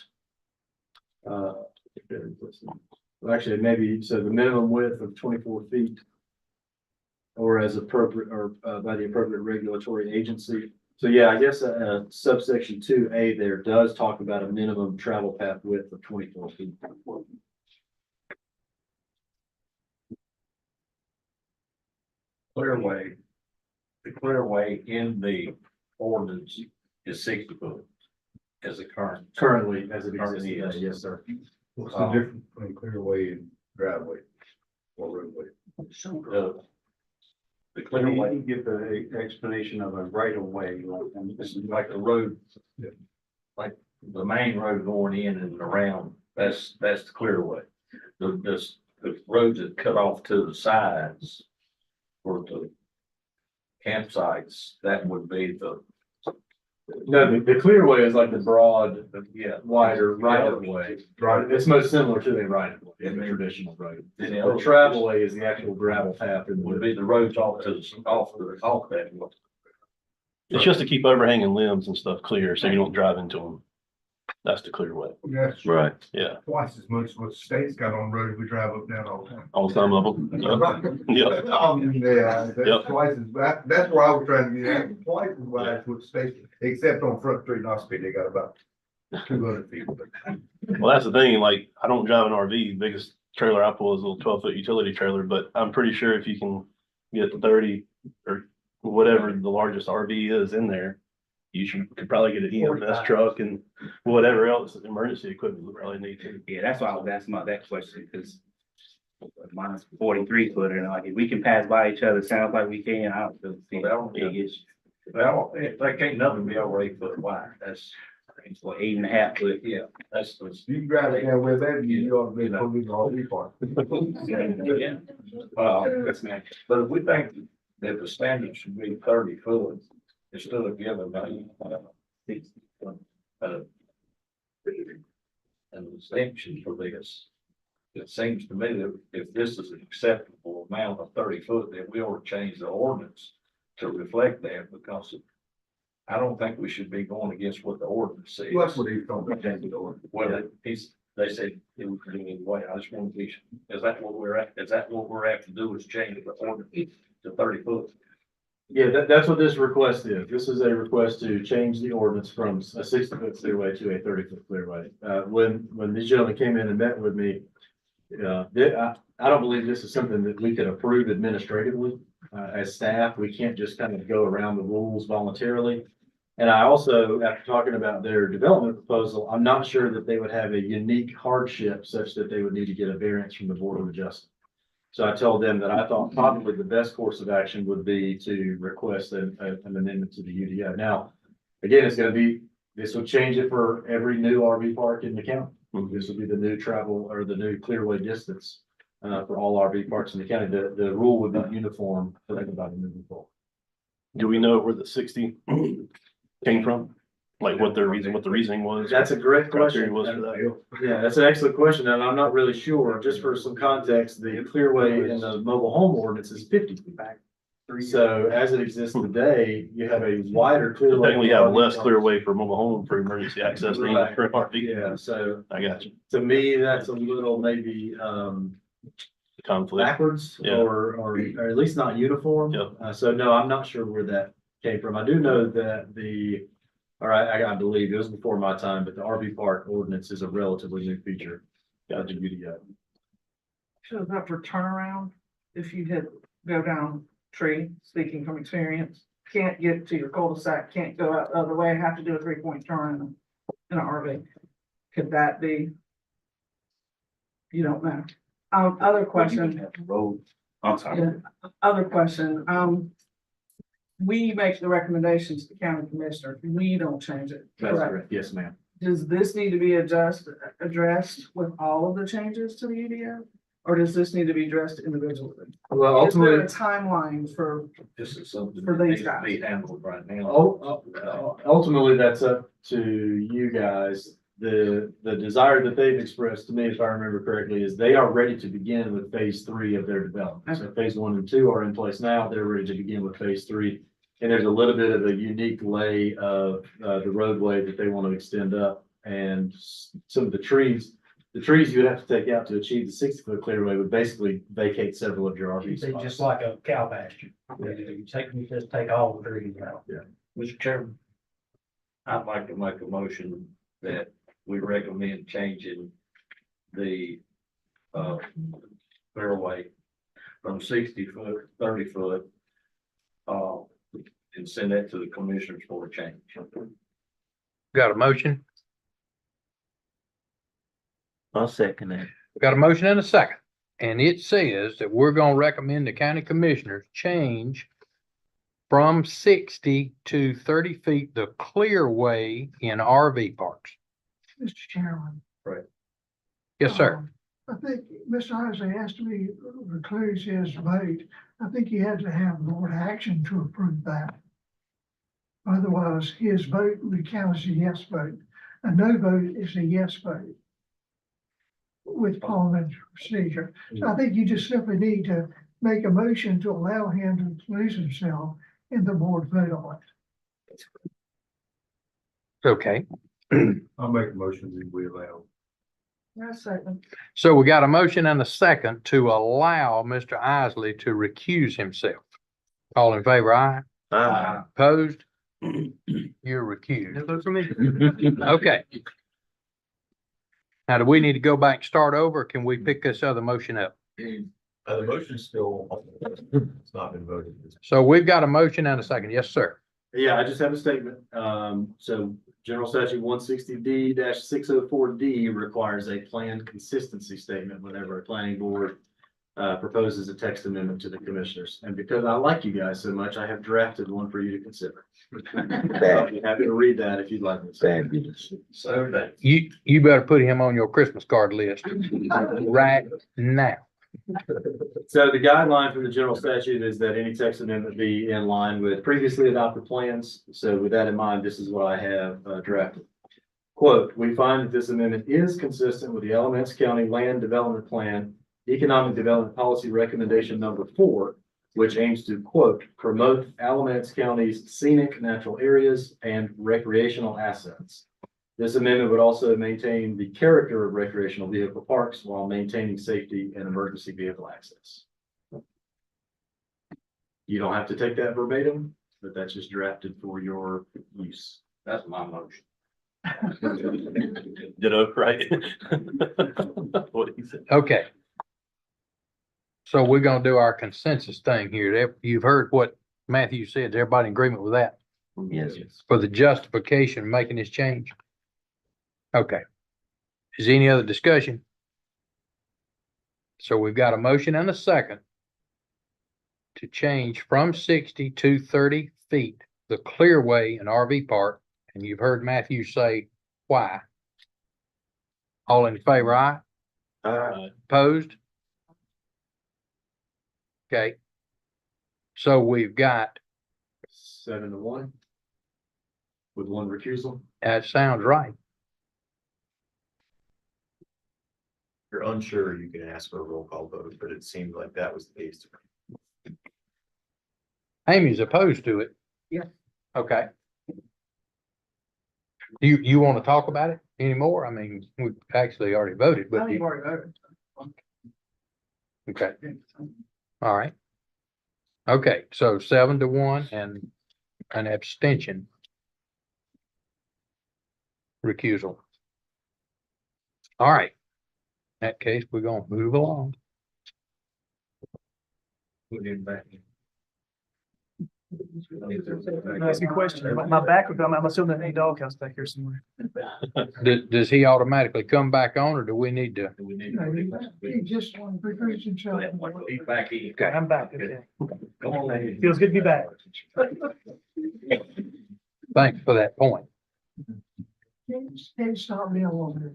S9: actually, maybe, so the minimum width of 24 feet or as appropriate, or by the appropriate regulatory agency. So yeah, I guess subsection 2A there does talk about a minimum travel path width of 24 feet.
S2: Clearway, the clearway in the ordinance is 60 foot as a
S9: Currently, as it exists today, yes, sir.
S6: What's the difference between clearway and driveway or roadway?
S2: The
S6: Can
S2: clearway,
S6: you give the explanation of a right of way, and this is like a road?
S2: like the main road going in and around, that's the clearway. The roads that cut off to the sides for the campsites, that would be the,
S9: No, the clearway is like the broad,
S2: yeah.
S9: wider right of way. Right, it's most similar to a right of way in the traditional road.
S2: Then
S9: The travel way is the actual gravel path and
S2: would be the roads off off that.
S13: It's just to keep overhanging limbs and stuff clear, so you don't drive into them. That's the clear way.
S3: That's
S15: Right.
S13: Yeah,
S3: twice as much as what the state's got on road we drive up down all the time.
S13: on some of them. Yep.
S3: Yeah,
S13: Yep.
S3: that's twice as, that's where I was trying to get at, twice as wide as what the state, except on Front Street and Ospey, they got about 200 feet.
S13: Well, that's the thing, like, I don't drive an RV, biggest trailer I pull is a little 12-foot utility trailer, but I'm pretty sure if you can get the 30 or whatever the largest RV is in there, could probably get an EMS truck and whatever else emergency equipment we probably need to.
S12: Yeah, that's why I was asking about that question, because mine's 43 footer, and like, if we can pass by each other, sounds like we can, I don't really see that big issue.
S2: Well, they can't nothing be over 8 foot wide, that's,
S12: It's what, 8.5 foot.
S2: yeah, that's.
S3: You can drive it down where that, you ought to be pulling all these parts.
S2: Yeah.
S12: Yes, ma'am.
S2: But if we think that the standard should be 30 foot, instead of giving an exemption for this, it seems to me that if this is an acceptable amount of 30 foot, then we ought to change the ordinance to reflect that, because I don't think we should be going against what the ordinance says.
S3: That's what he's talking about.
S2: Well, they said it would be anyway, I just want to be, is that what we're at, to do is change the ordinance to 30 foot?
S9: Yeah, that's what this request is. This is a request to change the ordinance from a 60-foot clearway to a 30-foot clearway. When these gentlemen came in and met with me, I don't believe this is something that we could approve administratively. As staff, we can't just kind of go around the rules voluntarily. And I also, after talking about their development proposal, I'm not sure that they would have a unique hardship such that they would need to get a variance from the Board of Adjustment. So I told them that I thought probably the best course of action would be to request an amendment to the UDO. Now, again, this would change it for every new RV park in the county. This will be the new travel or the new clearway distance for all RV parks in the county. The rule would be uniform for everybody moving forward.
S13: Do we know where the 60 came from? Like what the reasoning was?
S9: That's a great
S13: Criteria
S9: question.
S13: was for that?
S9: Yeah, that's an excellent question, and I'm not really sure. Just for some context, the clearway in the mobile home ordinance is 50 feet back. So as it exists today, you have a wider clearway.
S13: Technically, you have less clear way for mobile home for emergency access than
S9: Right.
S13: for RV.
S9: Yeah, so
S13: I got you.
S9: to me, that's a little maybe
S13: Conflict.
S9: backwards
S13: Yeah.
S9: or at least not uniform.
S13: Yep.
S9: So no, I'm not sure where that came from. I do know that I believe it was before my time, but the RV park ordinance is a relatively new feature. Got the UDO.
S4: So that for turnaround, if you go down tree, speaking from experience, can't get to your cul-de-sac, can't go out the other way, have to do a 3-point turn in an RV. Could that be? You don't know. Other question.
S12: Road, I'm sorry.
S4: Yeah, other question, we make the recommendations to county commissioner, we don't change it.
S9: That's
S4: correct?
S9: correct. Yes, ma'am.
S4: Does this need to be addressed with all of the changes to the UDO? Or does this need to be addressed individually?
S9: Well,
S4: Is there a
S9: ultimately,
S4: timeline for,
S2: This is something
S4: For
S2: that
S4: these
S2: needs to be
S4: guys.
S2: handled right now.
S9: ultimately, that's up to you guys. The desire that they've expressed to me, if I remember correctly, is they are ready to begin with phase 3 of their development. So phase 1 and 2 are in place now. They're ready to begin with phase 3. And there's a little bit of a unique lay of the roadway that they want to extend up. And some of the trees you would have to take out to achieve the 60-foot clearway would basically vacate several of your RV
S14: It'd be
S9: spots.
S14: just like a cow pasture. You just take all the trees out.
S2: Mr. Chairman, I'd like to make a motion that we recommend changing the fairway from 60 foot, 30 foot, and send that to the commissioners for a change.
S1: Got a motion?
S15: I'll second that.
S1: Got a motion and a second. And it says that we're gonna recommend the county commissioners change from 60 to 30 feet the clear way in RV parks.
S4: Mr. Chairman?
S1: Yes, sir.
S16: I think Mr. Isley has to be recluse his vote. I think he had to have board action to approve that. Otherwise, his vote would count as a yes vote. A no vote is a yes vote with parliamentary procedure. So I think you just simply need to make a motion to allow him to recluse himself and the board vote on it.
S1: Okay,
S6: I'll make a motion that we allow.
S4: Second.
S1: so we got a motion and a second to allow Mr. Isley to recuse himself. All in favor, aye? Opposed? You're recused.
S10: No vote for me.
S1: Okay. Now, do we need to go back and start over? Or can we pick this other motion up?
S11: The motion's still, it's not been voted.
S1: So we've got a motion and a second. Yes, sir.
S9: Yeah, I just have a statement. So General Statute 160D-604D requires a planned consistency statement whenever a planning board proposes a text amendment to the commissioners. And because I like you guys so much, I have drafted one for you to consider. I'll be happy to read that if you'd like me to.
S15: Fabulous.
S9: So
S1: You better put him on your Christmas card list right now.
S9: So the guideline for the general statute is that any text amendment be in line with previously adopted plans. So with that in mind, this is what I have drafted. Quote, we find that this amendment is consistent with the Alamance County Land Development Plan, Economic Development Policy Recommendation number 4, which aims to, quote, promote Alamance County's scenic natural areas and recreational assets. This amendment would also maintain the character of recreational vehicle parks while maintaining safety and emergency vehicle access. You don't have to take that verbatim, but that's just drafted for your use. That's my motion.
S13: Ditto, right? What he said.
S1: Okay. So we're gonna do our consensus thing here. You've heard what Matthew said. Is everybody in agreement with that?
S15: Yes.
S1: For the justification of making this change? Okay. Is there any other discussion? So we've got a motion and a second to change from 60 to 30 feet, the clearway and RV park. And you've heard Matthew say why. All in favor, aye? Opposed? Okay. So we've got,
S9: 7-1 with one recusal.
S1: that sounds right.
S11: If you're unsure, you can ask for a roll call vote, but it seemed like that was the case to me.
S1: Amy's opposed to it.
S4: Yeah.
S1: Okay. You want to talk about it anymore? I mean, we actually already voted, but
S4: I've already voted.
S1: okay, all right. Okay, so 7-1 and an abstention. Recusal. All right. In that case, we're gonna move along.
S9: Put it back.
S10: Can I ask you a question? My back, I'm assuming that doghouse back here somewhere.
S1: Does he automatically come back on, or do we need to?
S16: He just wanted to recuse himself.
S9: He's back in.
S1: Okay.
S10: I'm back. Okay.
S9: Come on, lady.
S10: Feels good to be back.
S1: Thanks for that point.
S16: Can't stop me a little bit.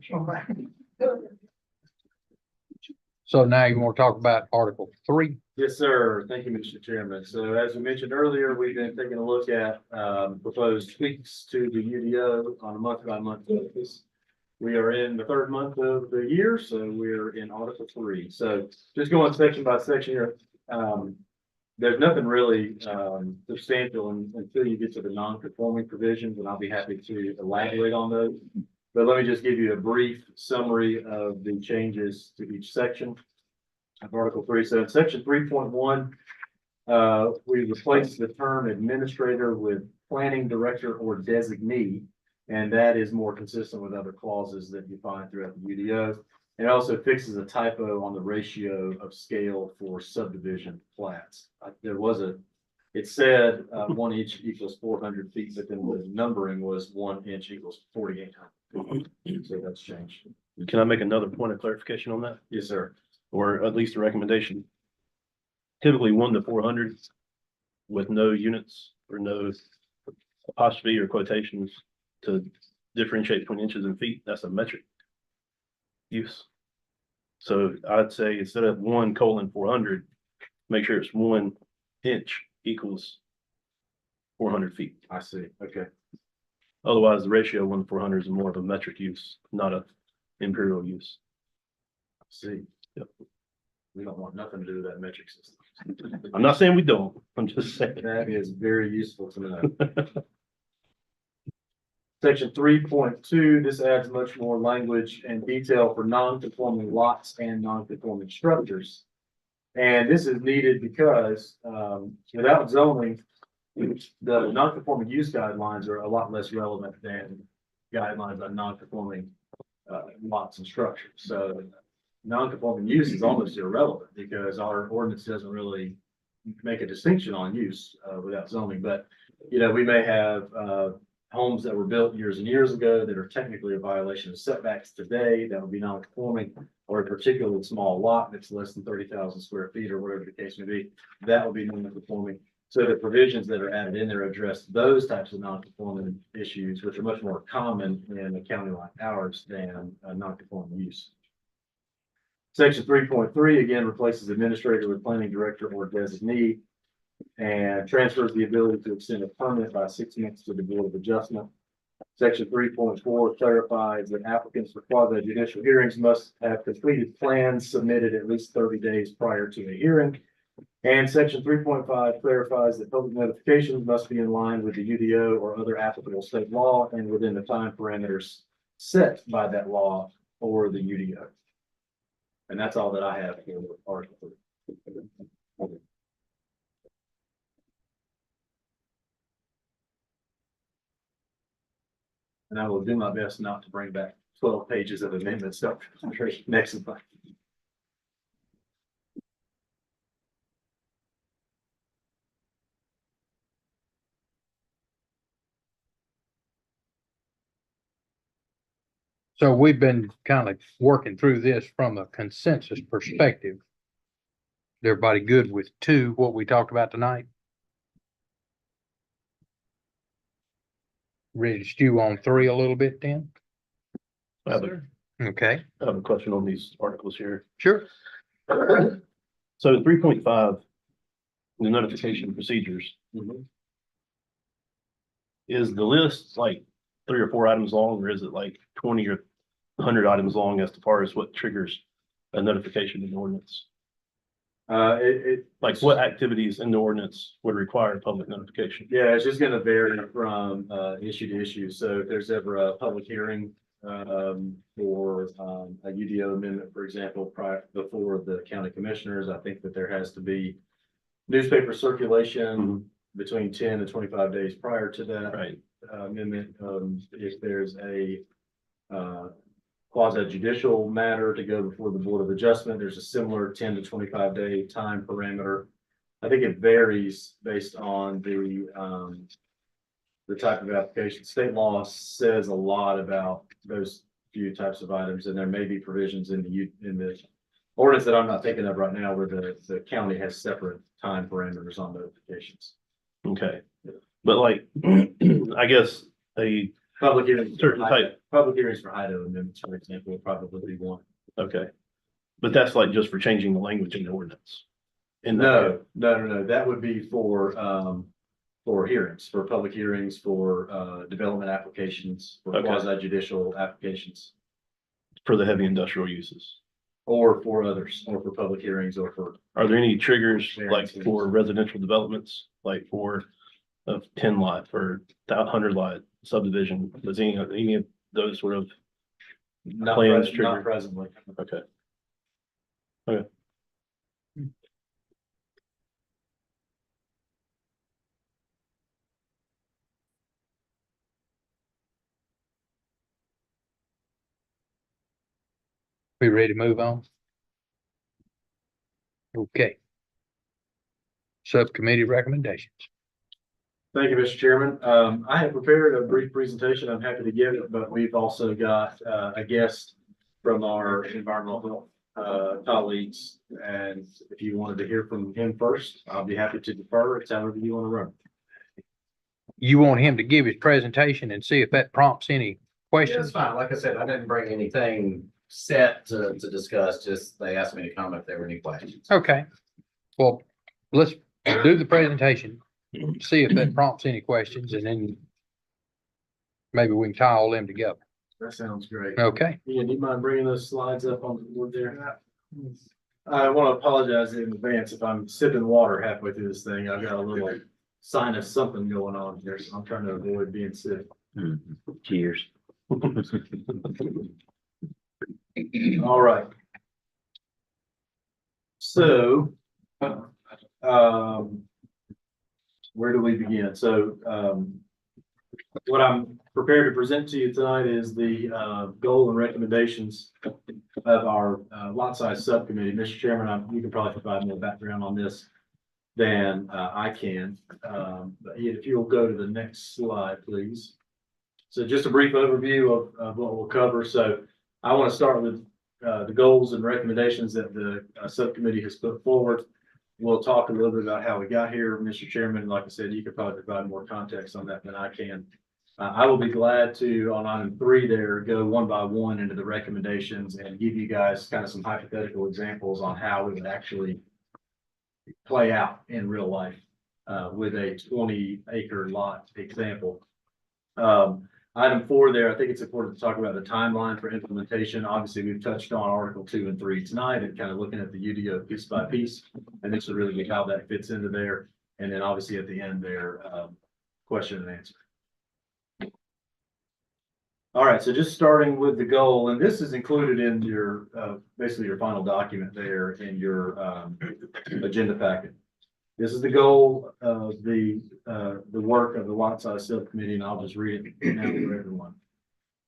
S1: So now you want to talk about Article 3?
S9: Yes, sir. Thank you, Mr. Chairman. So as we mentioned earlier, we've been taking a look at proposed tweaks to the UDO on a month-by-month basis. We are in the third month of the year, so we're in Article 3. So just going section by section here, there's nothing really substantial until you get to the non-conforming provisions, and I'll be happy to elaborate on those. But let me just give you a brief summary of the changes to each section of Article 3. So in section 3.1, we replaced the term administrator with planning director or designee, and that is more consistent with other clauses that you find throughout the UDO. It also fixes a typo on the ratio of scale for subdivision plats. It said 1 inch equals 400 feet, but then the numbering was 1 inch equals 4,800. So that's changed.
S13: Can I make another point of clarification on that?
S9: Yes, sir.
S13: Or at least a recommendation? Typically 1 to 400 with no units or no apostrophe or quotations to differentiate between inches and feet. That's a metric use. So I'd say instead of 1:400, make sure it's 1 inch equals 400 feet.
S9: I see, okay.
S13: Otherwise, the ratio 1:400 is more of a metric use, not a imperial use.
S9: I see.
S13: Yep.
S9: We don't want nothing to do with that metric system.
S13: I'm not saying we don't, I'm just saying.
S9: That is very useful to know. Section 3.2, this adds much more language and detail for non-conforming lots and non-conforming structures. And this is needed because, without zoning, the non-conforming use guidelines are a lot less relevant than guidelines on non-conforming, lots and structures. So non-conforming use is almost irrelevant because our ordinance doesn't really make a distinction on use, without zoning. But, we may have, homes that were built years and years ago that are technically a violation of setbacks today that would be non-conforming, or a particularly small lot that's less than 30,000 square feet or whatever the case may be, that would be non-conforming. So the provisions that are added in there address those types of non-conforming issues, which are much more common in a county like ours than a non-conforming use. Section 3.3 again replaces administrator with planning director or designee, and transfers the ability to extend a permit by 6 months to the Board of Adjustment. Section 3.4 clarifies that applicants for quasi judicial hearings must have completed plans submitted at least 30 days prior to a hearing. And section 3.5 clarifies that public notifications must be in line with the UDO or other applicable state law and within the time parameters set by that law or the UDO. And that's all that I have here with Article 3. And I will do my best not to bring back 12 pages of amendments up next month.
S1: So we've been kind of working through this from a consensus perspective. Everybody good with 2, what we talked about tonight? Ready to stew on 3 a little bit then?
S13: I have a,
S1: Okay,
S13: I have a question on these articles here.
S1: sure.
S13: So 3.5, the notification procedures. Is the list like 3 or 4 items long, or is it like 20 or 100 items long as far as what triggers a notification in the ordinance? Like what activities in the ordinance would require public notification?
S9: Yeah, it's just gonna vary from issue to issue. So if there's ever a public hearing for a UDO amendment, for example, before the county commissioners, I think that there has to be newspaper circulation between 10 and 25 days prior to that amendment. If there's a quasi judicial matter to go before the Board of Adjustment, there's a similar 10 to 25 day time parameter. I think it varies based on the type of application. State law says a lot about those few types of items, and there may be provisions in the ordinance that I'm not thinking of right now where the county has separate time parameters on notifications.
S13: Okay, but like, I guess a
S9: Public hearings,
S13: certain type.
S9: public hearings for HIDO amendments, for example, would probably be one.
S13: Okay, but that's like just for changing the language in the ordinance.
S9: No, that would be for hearings, for public hearings, for development applications, for quasi judicial applications.
S13: For the heavy industrial uses.
S9: Or for others, or for public hearings, or for.
S13: Are there any triggers like for residential developments, like for a 10 lot or 100 lot subdivision? Does any of those sort of plans trigger?
S9: Not presently.
S13: Okay. Okay.
S1: We ready to move on? Okay. Subcommittee recommendations.
S9: Thank you, Mr. Chairman. I have prepared a brief presentation. I'm happy to give it, but we've also got a guest from our environmental health colleagues. And if you wanted to hear from him first, I'll be happy to defer. It's however you want to run.
S1: You want him to give his presentation and see if that prompts any questions?
S17: That's fine. Like I said, I didn't bring anything
S9: set to discuss, just they asked me to come if there were any questions.
S1: Okay. Well, let's do the presentation, see if that prompts any questions, and then maybe we can tie all them together.
S9: That sounds great.
S1: Okay.
S9: Ian, do you mind bringing those slides up on the board there? I want to apologize in advance if I'm sipping water halfway through this thing. I've got a little sign of something going on here, so I'm trying to avoid being sick.
S15: Cheers.
S9: All right. So, where do we begin? So, what I'm prepared to present to you tonight is the goal and recommendations of our lot size subcommittee. Mr. Chairman, you can probably provide more background on this than I can. But Ian, if you'll go to the next slide, please. So just a brief overview of what we'll cover. So I want to start with the goals and recommendations that the subcommittee has put forward. We'll talk a little bit about how we got here, Mr. Chairman. Like I said, you could probably provide more context on that than I can. I will be glad to, on item 3 there, go one by one into the recommendations and give you guys kind of some hypothetical examples on how it would actually play out in real life with a 20-acre lot example. Item 4 there, I think it's important to talk about the timeline for implementation. Obviously, we've touched on Article 2 and 3 tonight and kind of looking at the UDO piece by piece. And this will really be how that fits into there. And then obviously at the end there, question and answer. All right, so just starting with the goal, and this is included in your, basically your final document there in your agenda packet. This is the goal of the work of the lot size subcommittee, and I'll just read it now for everyone.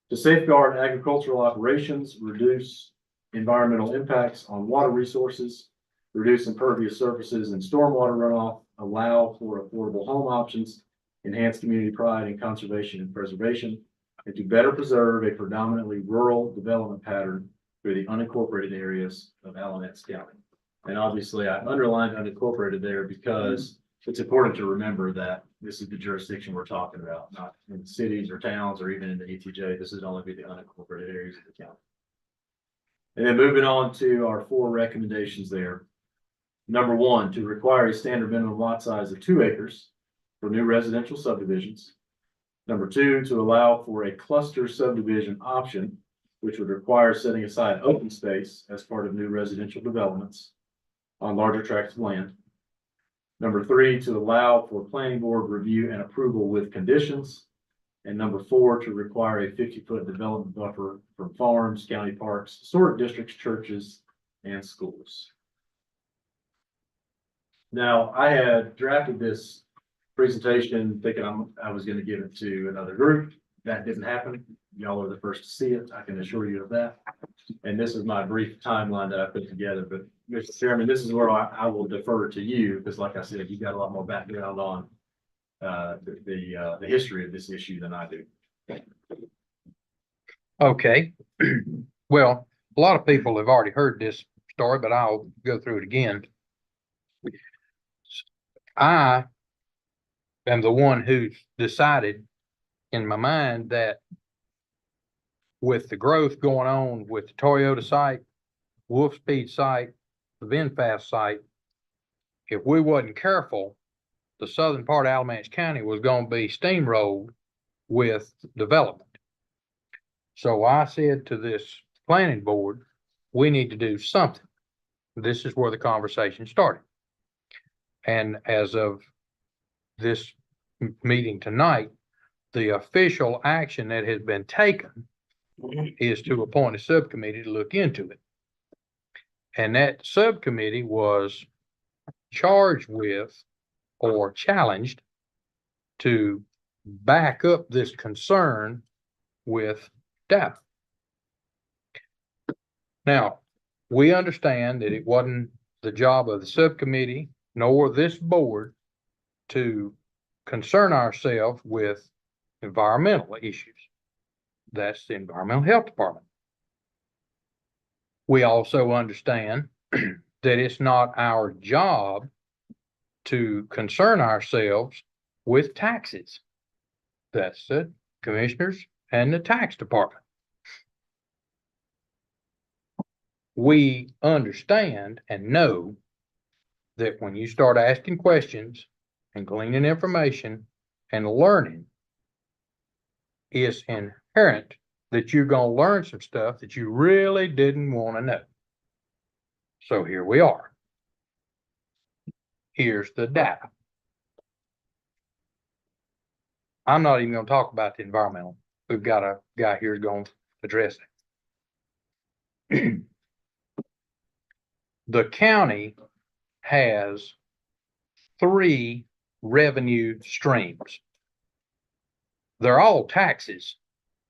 S9: To safeguard agricultural operations, reduce environmental impacts on water resources, reduce impervious surfaces and stormwater runoff, allow for affordable home options, enhance community pride and conservation and preservation, and to better preserve a predominantly rural development pattern through the unincorporated areas of Alamance County. And obviously I underlined unincorporated there because it's important to remember that this is the jurisdiction we're talking about, not in cities or towns or even in the ETJ. This is only be the unincorporated areas of the county. And then moving on to our 4 recommendations there. Number 1, to require a standard minimum lot size of 2 acres for new residential subdivisions. Number 2, to allow for a cluster subdivision option, which would require setting aside open space as part of new residential developments on larger tracts of land. Number 3, to allow for planning board review and approval with conditions. And number 4, to require a 50-foot development buffer from farms, county parks, historic districts, churches, and schools. Now, I had drafted this presentation thinking I was going to give it to another group. That didn't happen. Y'all are the first to see it. I can assure you of that. And this is my brief timeline that I put together. But Mr. Chairman, this is where I will defer to you because, like I said, you got a lot more background on the history of this issue than I do.
S1: Okay. Well, a lot of people have already heard this story, but I'll go through it again. I am the one who decided in my mind that with the growth going on with the Toyota site, Wolf Speed site, the VinFast site, if we wasn't careful, the southern part of Alamance County was going to be steamrolled with development. So I said to this planning board, we need to do something. This is where the conversation started. And as of this meeting tonight, the official action that has been taken is to appoint a subcommittee to look into it. And that subcommittee was charged with or challenged to back up this concern with data. Now, we understand that it wasn't the job of the subcommittee nor this board to concern ourselves with environmental issues. That's the Environmental Health Department. We also understand that it's not our job to concern ourselves with taxes. That's the commissioners and the tax department. we understand and know that when you start asking questions and gleaning information and learning, it's inherent that you're gonna learn some stuff that you really didn't want to know. So here we are. Here's the data. I'm not even gonna talk about the environmental. We've got a guy here who's gonna address it. The county has 3 revenue streams. They're all taxes.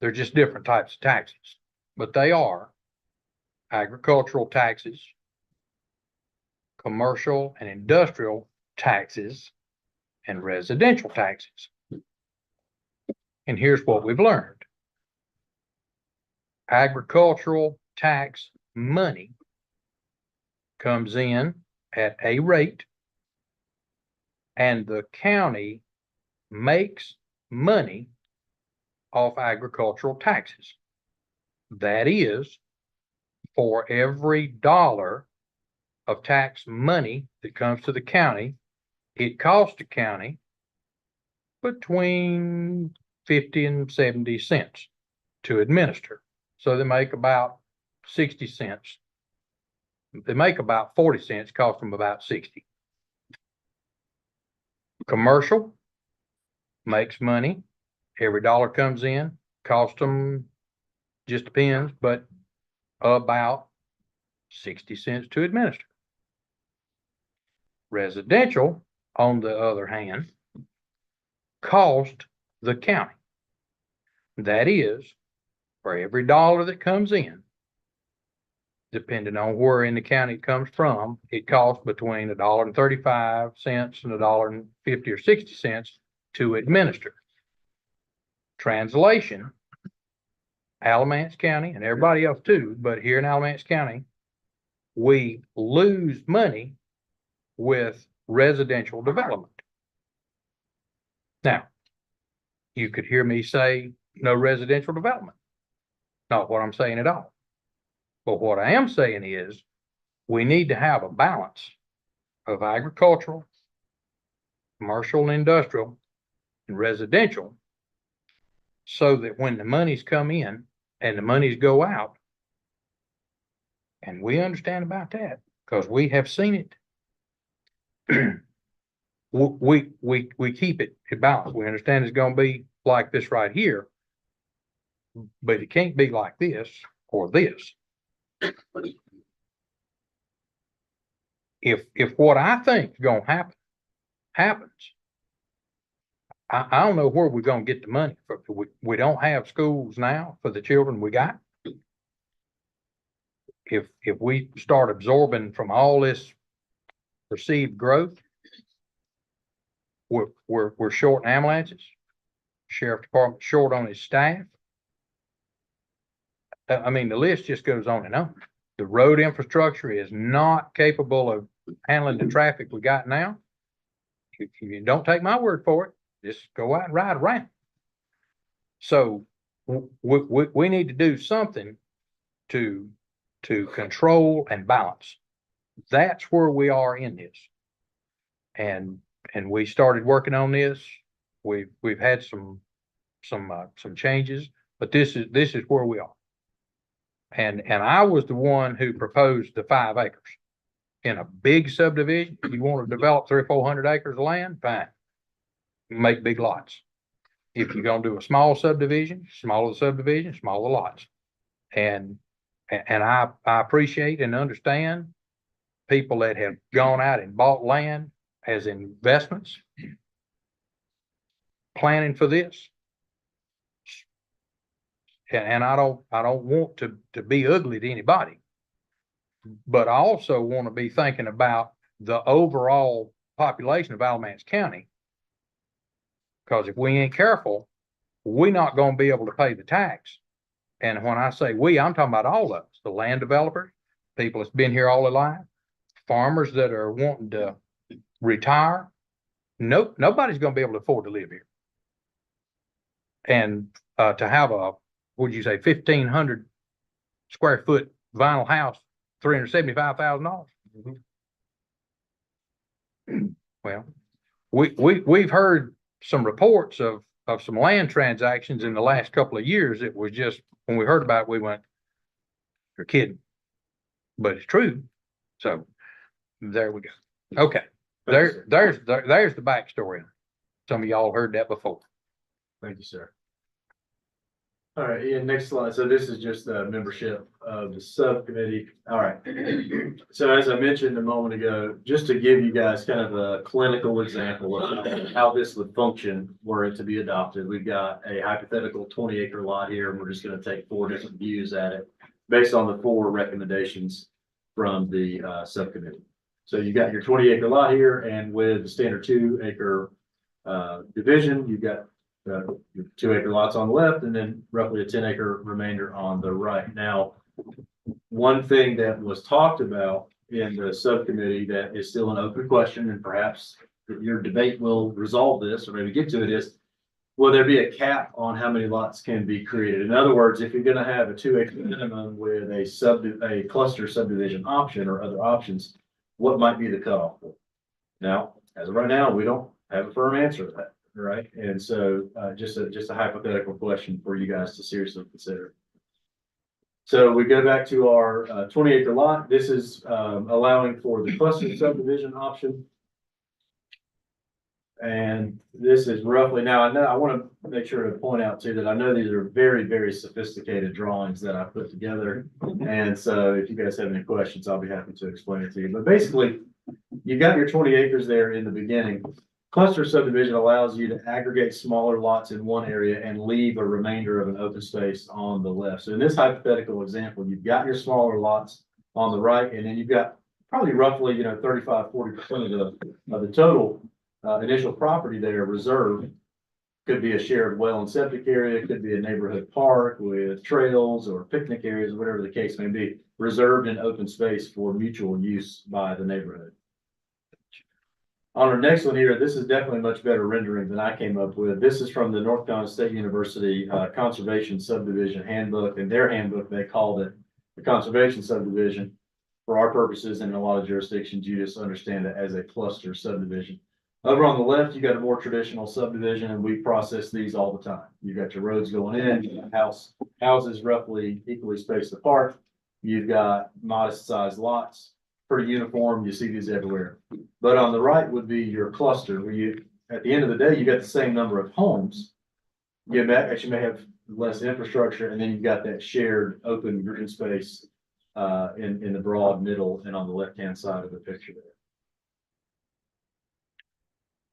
S1: They're just different types of taxes, but they are agricultural taxes, commercial and industrial taxes, and residential taxes. And here's what we've learned. Agricultural tax money comes in at a rate, and the county makes money off agricultural taxes. That is, for every dollar of tax money that comes to the county, it costs the county between 50 and 70 cents to administer. So they make about 60 cents. They make about 40 cents, cost them about 60. Commercial makes money. Every dollar comes in, cost them, just depends, but about 60 cents to administer. Residential, on the other hand, cost the county. That is, for every dollar that comes in, depending on where in the county it comes from, it costs between $1.35 and $1.50 or 60 cents to administer. Translation, Alamance County and everybody else too, but here in Alamance County, we lose money with residential development. Now, you could hear me say no residential development. Not what I'm saying at all. But what I am saying is we need to have a balance of agricultural, commercial and industrial, and residential, so that when the monies come in and the monies go out, and we understand about that because we have seen it. we keep it balanced. We understand it's going to be like this right here, but it can't be like this or this. If what I think is going to happen happens, I don't know where we're going to get the money. We don't have schools now for the children we got. If we start absorbing from all this perceived growth, we're short in ambulances, sheriff department short on his staff. I mean, the list just goes on and on. The road infrastructure is not capable of handling the traffic we got now. If you don't take my word for it, just go out and ride around. So we need to do something to control and balance. That's where we are in this. And we started working on this. We've had some changes, but this is where we are. And I was the one who proposed the 5 acres in a big subdivision. If you want to develop 300 or 400 acres of land, fine, make big lots. If you're going to do a small subdivision, smaller subdivision, smaller lots. And I appreciate and understand people that have gone out and bought land as investments, planning for this. And I don't want to be ugly to anybody, but I also want to be thinking about the overall population of Alamance County. Because if we ain't careful, we're not going to be able to pay the tax. And when I say we, I'm talking about all of us, the land developers, people that's been here all their life, farmers that are wanting to retire. Nobody's going to be able to afford to live here. And to have a, would you say, 1,500 square foot vinyl house $375,000. Well, we've heard some reports of some land transactions in the last couple of years. It was just, when we heard about it, we went, you're kidding. But it's true. So there we go. Okay. There's the backstory. Some of y'all heard that before.
S9: Thank you, sir. All right, Ian, next slide. So this is just the membership of the subcommittee. All right. So as I mentioned a moment ago, just to give you guys kind of a clinical example of how this would function were it to be adopted, we've got a hypothetical 20-acre lot here, and we're just going to take 4 different views at it based on the 4 recommendations from the subcommittee. So you got your 20-acre lot here, and with the standard 2-acre division, you've got your 2-acre lots on the left, and then roughly a 10-acre remainder on the right. Now, one thing that was talked about in the subcommittee that is still an open question, and perhaps your debate will resolve this or maybe get to it, is will there be a cap on how many lots can be created? In other words, if you're going to have a 2-acre minimum with a cluster subdivision option or other options, what might be the cutoff? Now, as of right now, we don't have a firm answer to that. Right, and so just a hypothetical question for you guys to seriously consider. So we go back to our 20-acre lot. This is allowing for the cluster subdivision option. And this is roughly, now I know I want to make sure to point out too that I know these are very, very sophisticated drawings that I put together. And so if you guys have any questions, I'll be happy to explain it to you. But basically, you got your 20 acres there in the beginning. Cluster subdivision allows you to aggregate smaller lots in one area and leave a remainder of an open space on the left. So in this hypothetical example, you've got your smaller lots on the right, and then you've got probably roughly, 35–40% of the total initial property there reserved. Could be a shared well and septic area, could be a neighborhood park with trails or picnic areas, whatever the case may be, reserved in open space for mutual use by the neighborhood. On our next one here, this is definitely much better rendering than I came up with. This is from the North Carolina State University Conservation Subdivision Handbook. In their handbook, they called it the Conservation Subdivision. For our purposes, in a lot of jurisdictions, you just understand it as a cluster subdivision. Over on the left, you got a more traditional subdivision, and we process these all the time. You got your roads going in, you got houses roughly equally spaced apart. You've got modest sized lots. Pretty uniform, you see these everywhere. But on the right would be your cluster, where you, at the end of the day, you got the same number of homes. You actually may have less infrastructure, and then you've got that shared open green space in the broad middle and on the left-hand side of the picture there.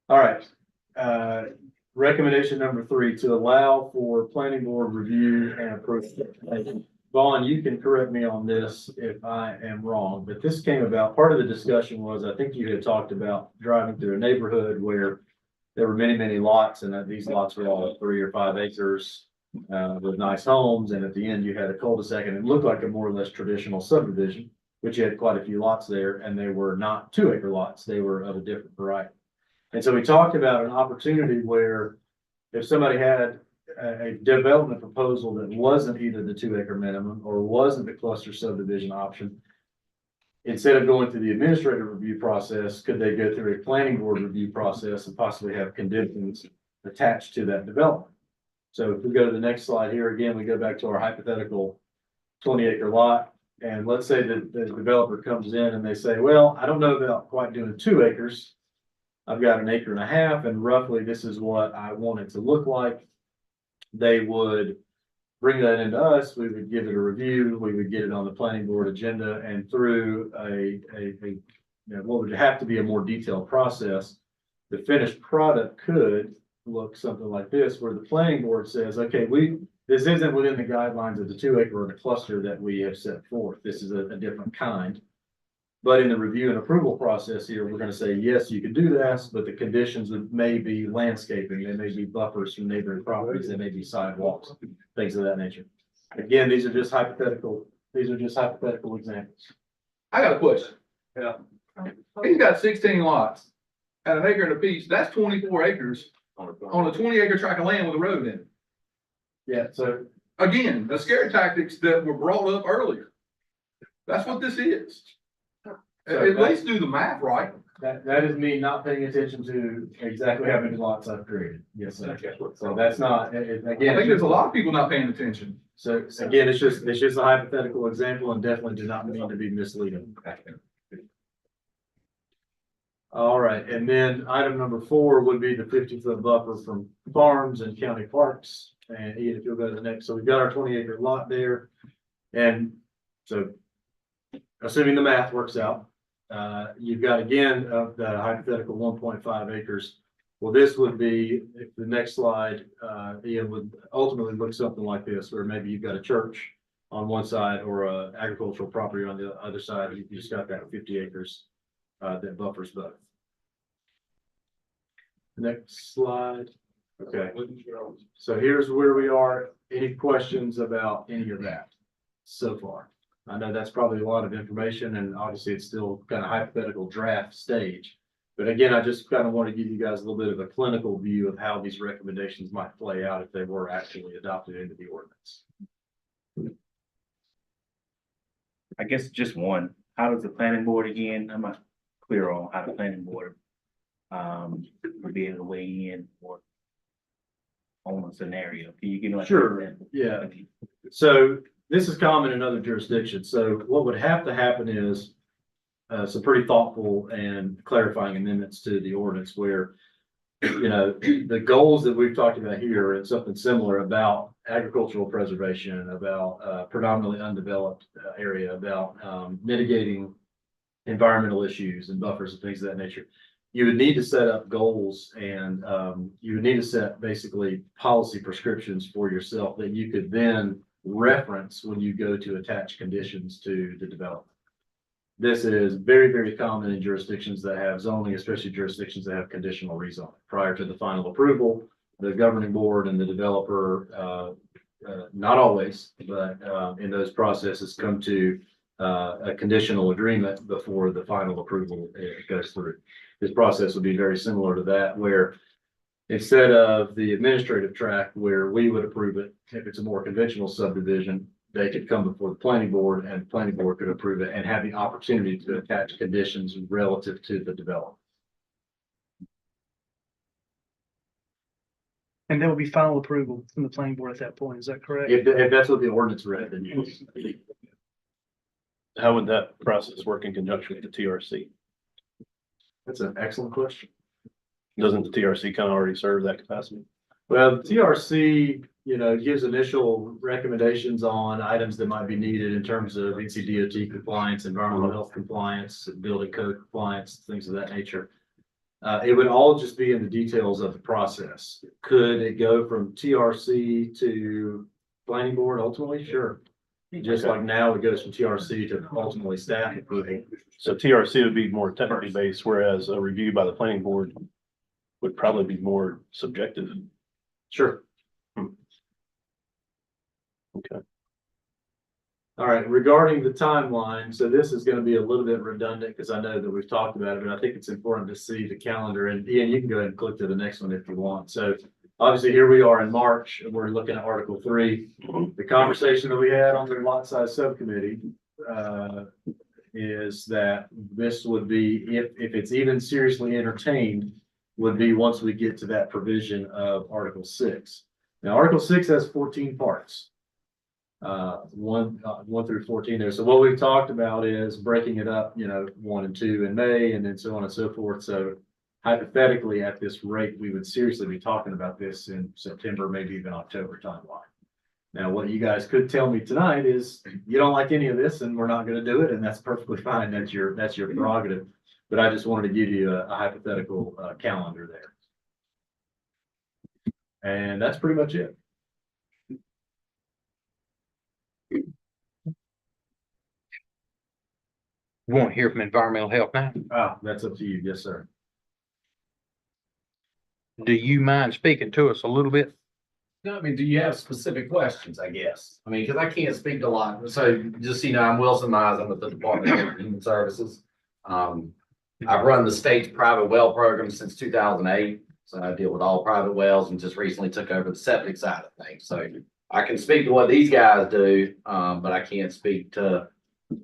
S9: All right, recommendation number 3, to allow for planning board review and approval. Vaughn, you can correct me on this if I am wrong, but this came about, part of the discussion was, I think you had talked about driving through a neighborhood where there were many, many lots, and that these lots were all 3 or 5 acres with nice homes, and at the end you had a cul-de-sac, and it looked like a more or less traditional subdivision, which you had quite a few lots there, and they were not 2-acre lots, they were of a different variety. And so we talked about an opportunity where if somebody had a development proposal that wasn't either the 2-acre minimum or wasn't the cluster subdivision option, instead of going through the administrative review process, could they go through a planning board review process and possibly have conditions attached to that development? So if we go to the next slide here, again, we go back to our hypothetical 20-acre lot. And let's say that the developer comes in and they say, well, I don't know about quite doing 2 acres. I've got 1.5 acres, and roughly this is what I want it to look like. They would bring that into us. We would give it a review. We would get it on the planning board agenda, and through what would have to be a more detailed process, the finished product could look something like this, where the planning board says, okay, this isn't within the guidelines of the 2-acre or the cluster that we have set forth. This is a different kind. But in the review and approval process here, we're going to say, yes, you can do this, but the conditions may be landscaping, they may be buffers from neighboring properties, they may be sidewalks, things of that nature. Again, these are just hypothetical examples.
S5: I got a question. Yeah. He's got 16 lots at 1 acre apiece. That's 24 acres on a 20-acre tract of land with a road in it.
S9: Yeah, so
S5: again, the scare tactics that were brought up earlier. That's what this is. At least do the math right.
S9: That is me not paying attention to exactly how many lots I've created. Yes, sir. So that's not,
S5: I
S9: again.
S5: think there's a lot of people not paying attention.
S9: So again, it's just a hypothetical example and definitely do not mean to be misleading. All right, and then item number 4 would be the 50-foot buffer from farms and county parks. And Ian, if you'll go to the next, so we've got our 20-acre lot there. And so assuming the math works out, you've got again of the hypothetical 1.5 acres. Well, this would be, if the next slide, Ian, would ultimately look something like this, where maybe you've got a church on one side or a agricultural property on the other side. You just got that 50 acres that buffers both. Next slide. Okay. So here's where we are. Any questions about any of that so far? I know that's probably a lot of information, and obviously it's still kind of hypothetical draft stage. But again, I just kind of want to give you guys a little bit of a clinical view of how these recommendations might play out if they were actually adopted into the ordinance.
S12: I guess just one, how does the planning board, again, I'm not clear on how the planning board would be able to weigh in or on a scenario. Can you give me like?
S9: Sure, yeah. So this is common in other jurisdictions. So what would have to happen is some pretty thoughtful and clarifying amendments to the ordinance where, you know, the goals that we've talked about here and something similar about agricultural preservation, about predominantly undeveloped area, about mitigating environmental issues and buffers and things of that nature. You would need to set up goals and you would need to set basically policy prescriptions for yourself that you could then reference when you go to attach conditions to the development. This is very, very common in jurisdictions that have zoning, especially jurisdictions that have conditional rezoning. Prior to the final approval, the governing board and the developer, not always, but in those processes come to a conditional agreement before the final approval goes through. This process would be very similar to that, where instead of the administrative track where we would approve it, if it's a more conventional subdivision, they could come before the planning board and the planning board could approve it and have the opportunity to attach conditions relative to the development.
S10: And there will be final approval from the planning board at that point. Is that correct?
S9: If that's what the ordinance read, then yes.
S13: How would that process work in conjunction with the TRC?
S9: That's an excellent question.
S13: Doesn't the TRC kind of already serve that capacity?
S9: Well, the TRC, you know, gives initial recommendations on items that might be needed in terms of NCDOT compliance, environmental health compliance, building code compliance, things of that nature. It would all just be in the details of the process. Could it go from TRC to planning board ultimately? Sure. Just like now it goes from TRC to ultimately staff approving.
S13: So TRC would be more technically based, whereas a review by the planning board would probably be more subjective.
S9: Sure.
S13: Okay.
S9: All right, regarding the timeline, so this is going to be a little bit redundant because I know that we've talked about it, but I think it's important to see the calendar. And Ian, you can go ahead and click to the next one if you want. So obviously here we are in March and we're looking at Article 3. The conversation that we had on the lot size subcommittee is that this would be, if it's even seriously entertained, would be once we get to that provision of Article 6. Now, Article 6 has 14 parts. 1 through 14 there. So what we've talked about is breaking it up, you know, 1 and 2 in May and then so on and so forth. So hypothetically at this rate, we would seriously be talking about this in September, maybe even October timeline. Now, what you guys could tell me tonight is you don't like any of this and we're not going to do it. And that's perfectly fine. That's your prerogative. But I just wanted to give you a hypothetical calendar there. And that's pretty much it.
S1: You want to hear from environmental health now?
S9: That's up to you. Yes, sir.
S1: Do you mind speaking to us a little bit?
S17: No, I mean, do you have specific questions, I guess? I mean, because I can't speak to a lot. So just, you know, I'm Wilson Mize. I'm with the Department of Human Services. I've run the state's private well program since 2008. So I deal with all private wells and just recently took over the septic side of things. So I can speak to what these guys do, but I can't speak to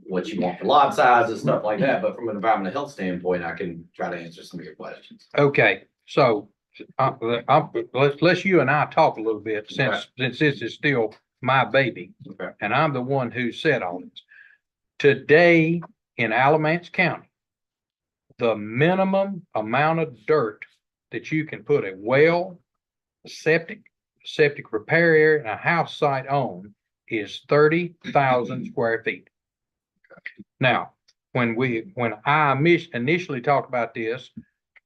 S17: what you want for lot sizes, stuff like that, but from an environmental health standpoint, I can try to answer some of your questions.
S1: Okay, so let's you and I talk a little bit since this is still my baby.
S17: Okay.
S1: And I'm the one who said all this. Today in Alamance County, the minimum amount of dirt that you can put a well, septic repair area, and a house site on is 30,000 square feet. Now, when I initially talked about this,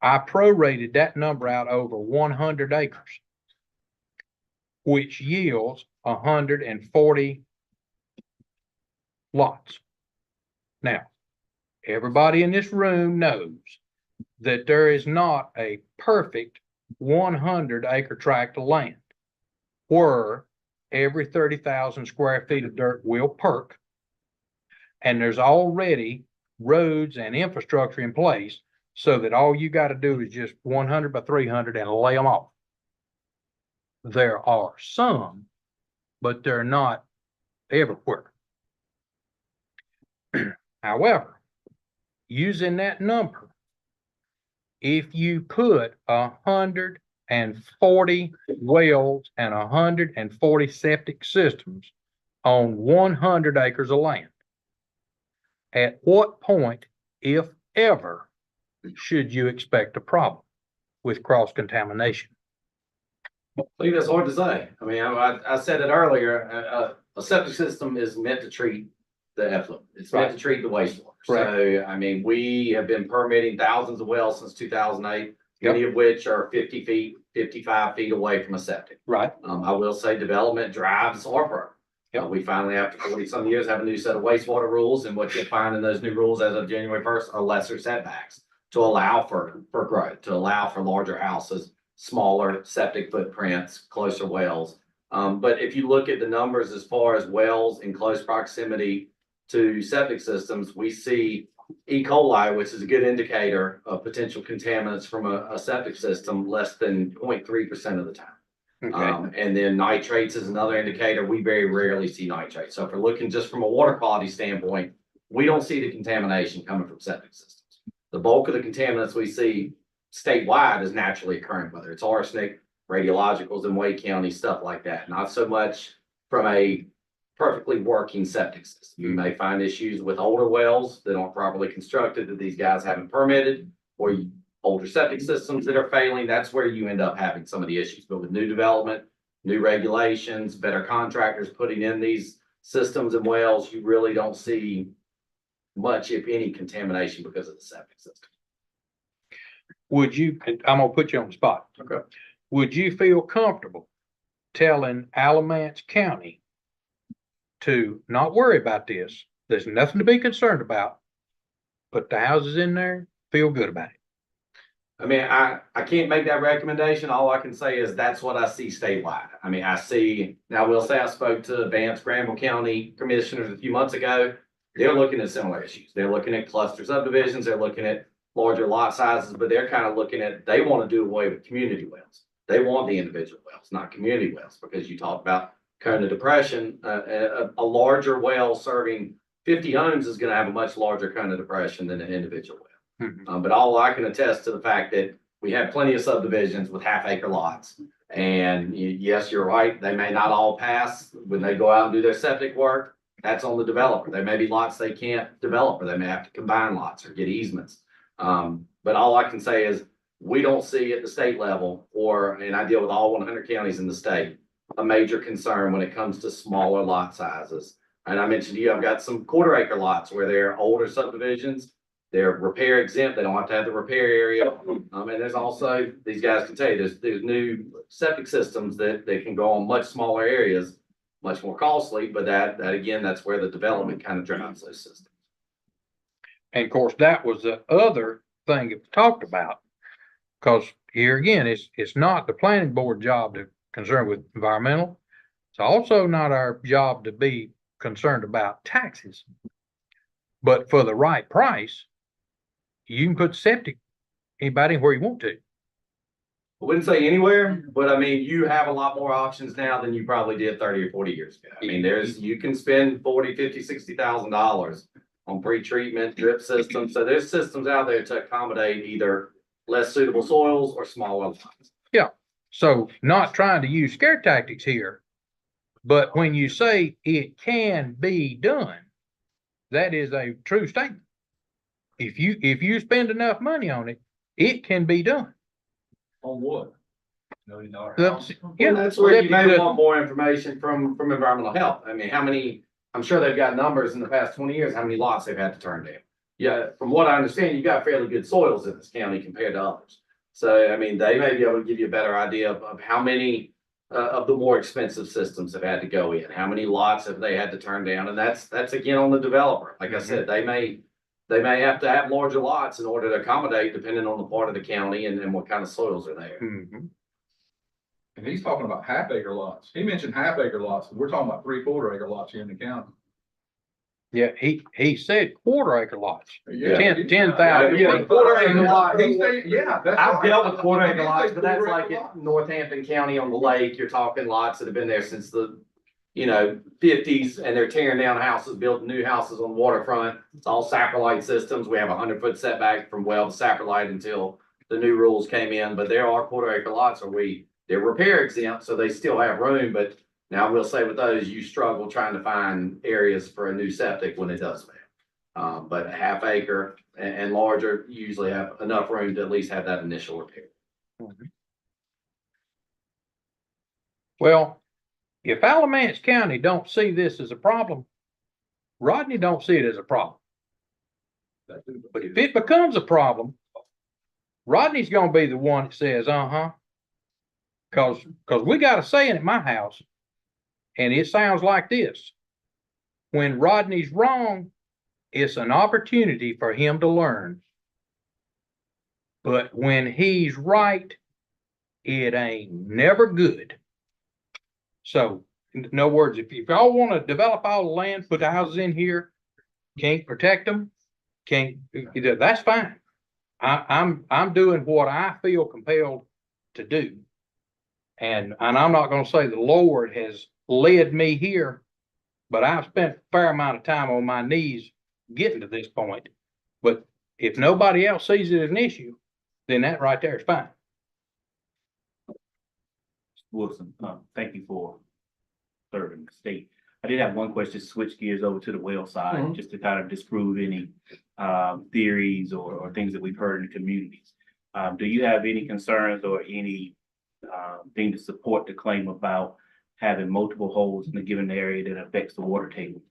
S1: I prorated that number out over 100 acres, which yields 140 lots. Now, everybody in this room knows that there is not a perfect 100-acre tract of land where every 30,000 square feet of dirt will perk. And there's already roads and infrastructure in place so that all you got to do is just 100 by 300 and lay them off. There are some, but they're not everywhere. However, using that number, if you put 140 wells and 140 septic systems on 100 acres of land, at what point, if ever, should you expect a problem with cross-contamination?
S17: I think that's hard to say. I mean, I said it earlier, a septic system is meant to treat the effluent. It's meant to treat the wastewater. So, I mean, we have been permitting thousands of wells since 2008, many of which are 50 feet, 55 feet away from a septic.
S1: Right.
S17: I will say development drives our program. We finally, after 40-some years, have a new set of wastewater rules, and what you'll find in those new rules as of January 1st are lesser setbacks to allow for growth, to allow for larger houses, smaller septic footprints, closer wells. But if you look at the numbers as far as wells in close proximity to septic systems, we see E. coli, which is a good indicator of potential contaminants from a septic system, less than 0.3% of the time.
S1: Okay.
S17: And then nitrates is another indicator. We very rarely see nitrates. So if we're looking just from a water quality standpoint, we don't see the contamination coming from septic systems. The bulk of the contaminants we see statewide is naturally occurring, whether it's arsenic, radiologicals in Wade County, stuff like that. Not so much from a perfectly working septic system. You may find issues with older wells that aren't properly constructed that these guys haven't permitted, or older septic systems that are failing. That's where you end up having some of the issues. But with new development, new regulations, better contractors putting in these systems and wells, you really don't see much, if any, contamination because of the septic system.
S1: Would you, and I'm gonna put you on the spot.
S17: Okay.
S1: Would you feel comfortable telling Alamance County to not worry about this? There's nothing to be concerned about. Put the houses in there, feel good about it.
S17: I mean, I can't make that recommendation. All I can say is that's what I see statewide. I mean, I see, now I will say I spoke to Vance Granville County commissioners a few months ago. They're looking at similar issues. They're looking at cluster subdivisions. They're looking at larger lot sizes, but they're kind of looking at, they want to do away with community wells. They want the individual wells, not community wells, because you talk about cone of depression, a larger well serving 50 homes is going to have a much larger cone of depression than an individual well. But all I can attest to the fact that we have plenty of subdivisions with half-acre lots. And yes, you're right. They may not all pass when they go out and do their septic work. That's on the developer. There may be lots they can't develop, or they may have to combine lots or get easements. But all I can say is we don't see at the state level, and I deal with all 100 counties in the state, a major concern when it comes to smaller lot sizes. And I mentioned to you, I've got some quarter-acre lots where they're older subdivisions. They're repair exempt. They don't have to have the repair area. And there's also, these guys can tell you, there's new septic systems that they can go on much smaller areas, much more costly, but that again, that's where the development kind of drives those systems.
S1: And of course, that was the other thing it talked about. Because here again, it's not the planning board job to concern with environmental. It's also not our job to be concerned about taxes. But for the right price, you can put septic anybody where you want to.
S17: I wouldn't say anywhere, but I mean, you have a lot more options now than you probably did 30 or 40 years ago. I mean, you can spend 40, 50, $60,000 on pre-treatment drip systems. So there's systems out there to accommodate either less suitable soils or small well lines.
S1: Yeah, so not trying to use scare tactics here, but when you say it can be done, that is a true statement. If you spend enough money on it, it can be done.
S5: On what? $1 million
S1: That's-
S5: house.
S1: Yeah,
S17: And that's where you may
S1: the-
S17: want more information from environmental health. I mean, I'm sure they've got numbers in the past 20 years, how many lots they've had to turn down. Yeah, from what I understand, you got fairly good soils in this county compared to others. So, I mean, they may be able to give you a better idea of how many of the more expensive systems have had to go in, how many lots have they had to turn down, and that's again on the developer. Like I said, they may have to have larger lots in order to accommodate, depending on the part of the county and what kind of soils are there.
S1: Mhm.
S5: And he's talking about half acre lots. He mentioned half acre lots. We're talking about 3/4 acre lots here in the county.
S1: Yeah, he said quarter acre lots.
S5: Yeah.
S1: 10,000.
S17: Yeah, quarter acre lot.
S5: He's saying, yeah, that's.
S17: I've
S5: right.
S17: dealt with quarter
S5: He
S17: acre
S5: did
S17: lots,
S5: say
S17: but that's
S5: quarter
S17: like
S5: acre
S17: in
S5: lots.
S17: Northampton County on the lake, you're talking lots that have been there since the, 50s, and they're tearing down houses, building new houses on the waterfront. It's all saprolite systems. We have 100-foot setback from well to saprolite until the new rules came in, but there are quarter acre lots where they're repair exempt, so they still have room, but now we'll say with those, you struggle trying to find areas for a new septic when it does fail. But a half acre and larger usually have enough room to at least have that initial repair.
S1: Well, if Alamance County don't see this as a problem, Rodney don't see it as a problem. But if it becomes a problem, Rodney's gonna be the one that says, cause we got a saying at my house, and it sounds like this. When Rodney's wrong, it's an opportunity for him to learn. But when he's right, it ain't never good. So, in other words, if y'all want to develop all the land, put the houses in here, can't protect them, that's fine. I'm doing what I feel compelled to do. And I'm not gonna say the Lord has led me here, but I've spent a fair amount of time on my knees getting to this point. But if nobody else sees it as an issue, then that right there is fine.
S12: Wilson, thank you for serving the state. I did have one question, switch gears over to the well side, just to kind of disprove any theories or things that we've heard in the communities. Do you have any concerns or any thing to support the claim about having multiple holes in a given area that affects the water table?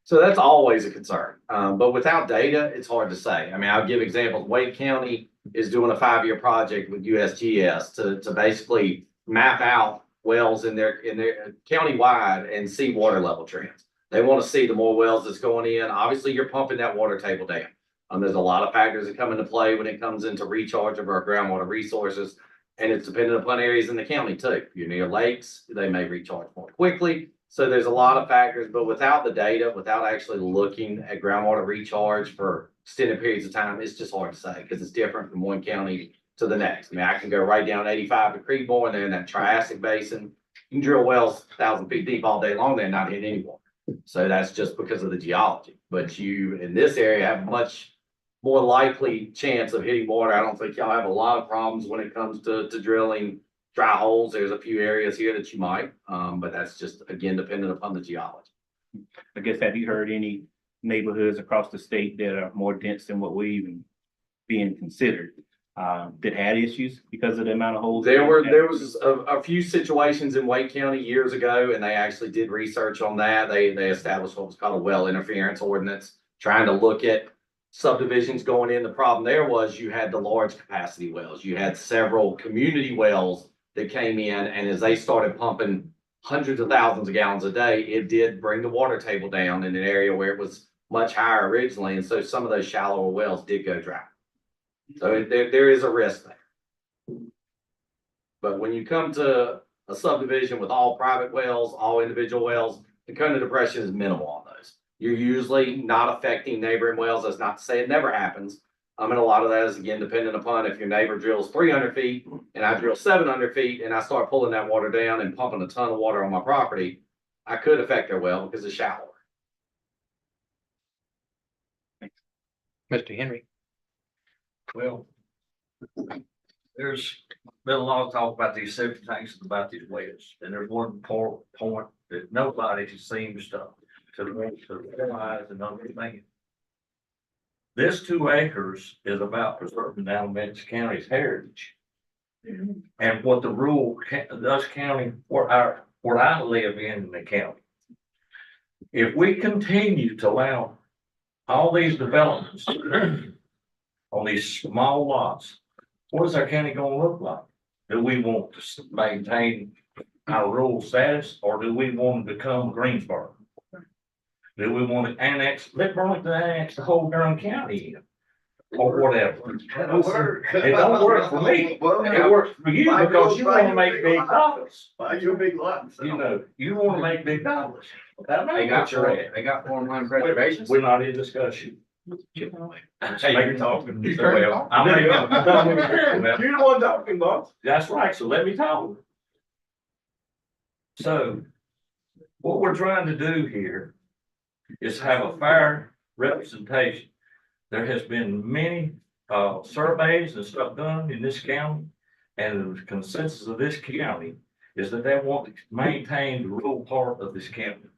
S17: So that's always a concern. But without data, it's hard to say. I mean, I'll give examples. Wade County is doing a 5-year project with USGS to basically map out wells in their countywide and see water level trends. They want to see the more wells that's going in. Obviously, you're pumping that water table down. There's a lot of factors that come into play when it comes into recharge of our groundwater resources. And it's dependent upon areas in the county too. If you're near lakes, they may recharge more quickly. So there's a lot of factors, but without the data, without actually looking at groundwater recharge for extended periods of time, it's just hard to say because it's different from one county to the next. I mean, I can go right down 85 to Creekmore and they're in that Triassic Basin. You can drill wells 1,000 feet deep all day long there and not hit any water. So that's just because of the geology. But you in this area have much more likely chance of hitting water. I don't think y'all have a lot of problems when it comes to drilling dry holes. There's a few areas here that you might, but that's just, again, dependent upon the geology.
S12: I guess, have you heard any neighborhoods across the state that are more dense than what we even being considered, that had issues because of the amount of holes?
S17: There was a few situations in Wake County years ago, and they actually did research on that. They established what was called a well interference ordinance, trying to look at subdivisions going in. The problem there was you had the large capacity wells. You had several community wells that came in, and as they started pumping hundreds of thousands of gallons a day, it did bring the water table down in an area where it was much higher originally. And so some of those shallower wells did go dry. So there is a risk there. But when you come to a subdivision with all private wells, all individual wells, the cone of depression is minimal on those. You're usually not affecting neighboring wells. That's not to say it never happens, I mean, a lot of that is again dependent upon if your neighbor drills 300 feet and I drill 700 feet and I start pulling that water down and pumping a ton of water on my property, I could affect their well because it's shallower.
S1: Mr. Henry.
S2: Well, there's been a lot of talk about these septic tanks and about these wells, and there's one point that nobody seems to realize and understand. This 2 acres is about preserving Alamance County's heritage. And what the rural does county, where I live in the county. If we continue to allow all these developments on these small lots, what is our county gonna look like? Do we want to maintain our rural status, or do we want to become Greensboro? Do we want to let Burlington annex the whole darn county in? Or whatever. It don't work for me. It works for you because you want to make big dollars.
S3: Buy you a big lot.
S2: You know, you want to make big dollars. That
S17: They
S2: ain't
S17: got
S2: what you're at.
S17: they got farmland preservation.
S2: We're not in discussion.
S17: Hey, you're talking.
S2: Well, I'm making.
S3: You're the one talking, boss.
S2: That's right, so let me talk. So, what we're trying to do here is have a fair representation. There has been many surveys and stuff done in this county, and the consensus of this county is that they want to maintain the rural part of this county.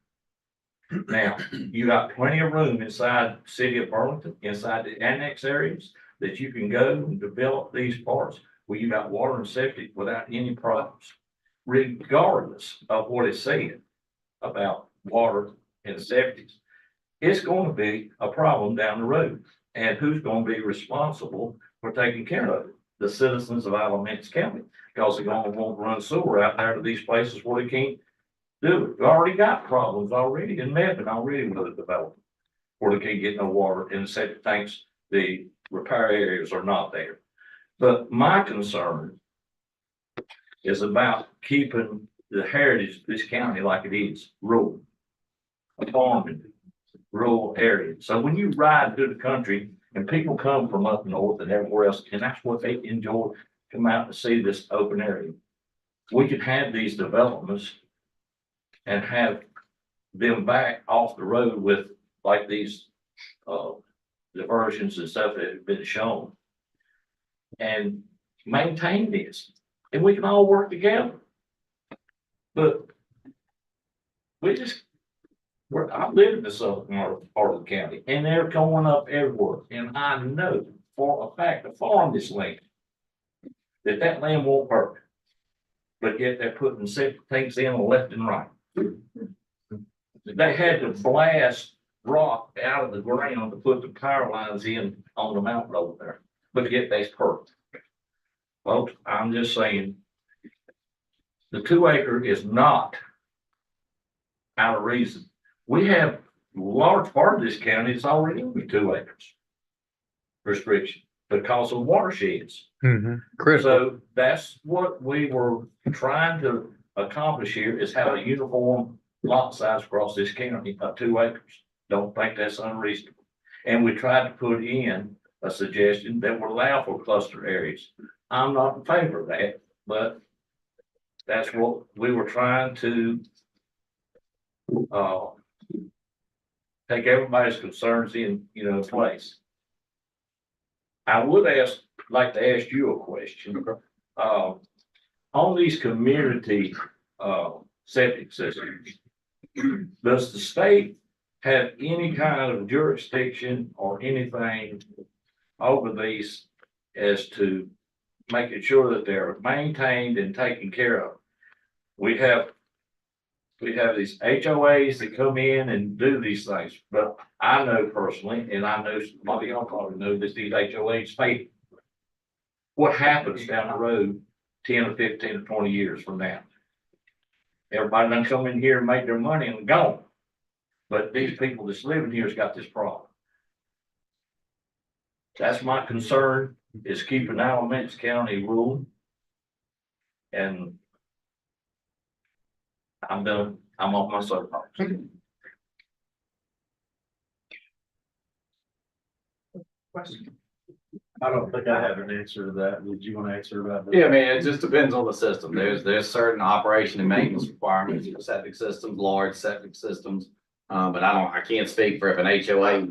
S2: Now, you got plenty of room inside the city of Burlington, inside the annex areas, that you can go and develop these parts where you got water and septic without any problems, regardless of what is said about water and septic. It's going to be a problem down the road. And who's going to be responsible for taking care of it? The citizens of Alamance County, because they're going to want to run sewer out there to these places where they can't do it. We already got problems already in Mebane already with the development, where they can't get no water and the septic tanks, the repair areas are not there. But my concern is about keeping the heritage of this county like it is, rural, a farming, rural area. So when you ride through the country and people come from up north and everywhere else, and that's what they enjoy, come out to see this open area. We could have these developments and have them back off the road with like these diversions and stuff that have been shown, and maintain this, and we can all work together. But I live in the southern part of the county, and they're going up everywhere, and I know for a fact to farm this land, that land won't work. But yet they're putting septic tanks in left and right. They had to blast rock out of the ground to put the power lines in on the mountain over there, but yet that's perfect. Folks, I'm just saying, the 2 acre is not out of reason. We have a large part of this county that's already in the 2 acres restriction because of watersheds. So that's what we were trying to accomplish here, is have a uniform lot size across this county of 2 acres. Don't think that's unreasonable. And we tried to put in a suggestion that would allow for cluster areas. I'm not in favor of that, but that's what we were trying to take everybody's concerns in, place. I would like to ask you a question. On these community septic systems, does the state have any kind of jurisdiction or anything over these as to making sure that they're maintained and taken care of? We have these HOAs that come in and do these things, but I know personally, and I know a lot of y'all probably know that these HOAs fail. What happens down the road 10 or 15 or 20 years from now? Everybody done come in here and made their money and gone. But these people that's living here has got this problem. That's my concern, is keeping Alamance County rule. And I'm done. I'm off my soapbox.
S4: Question.
S9: I don't think I have an answer to that. Would you want to answer about that?
S17: Yeah, I mean, it just depends on the system. There's certain operation and maintenance requirements for septic systems, large septic systems. But I can't speak for if an HOA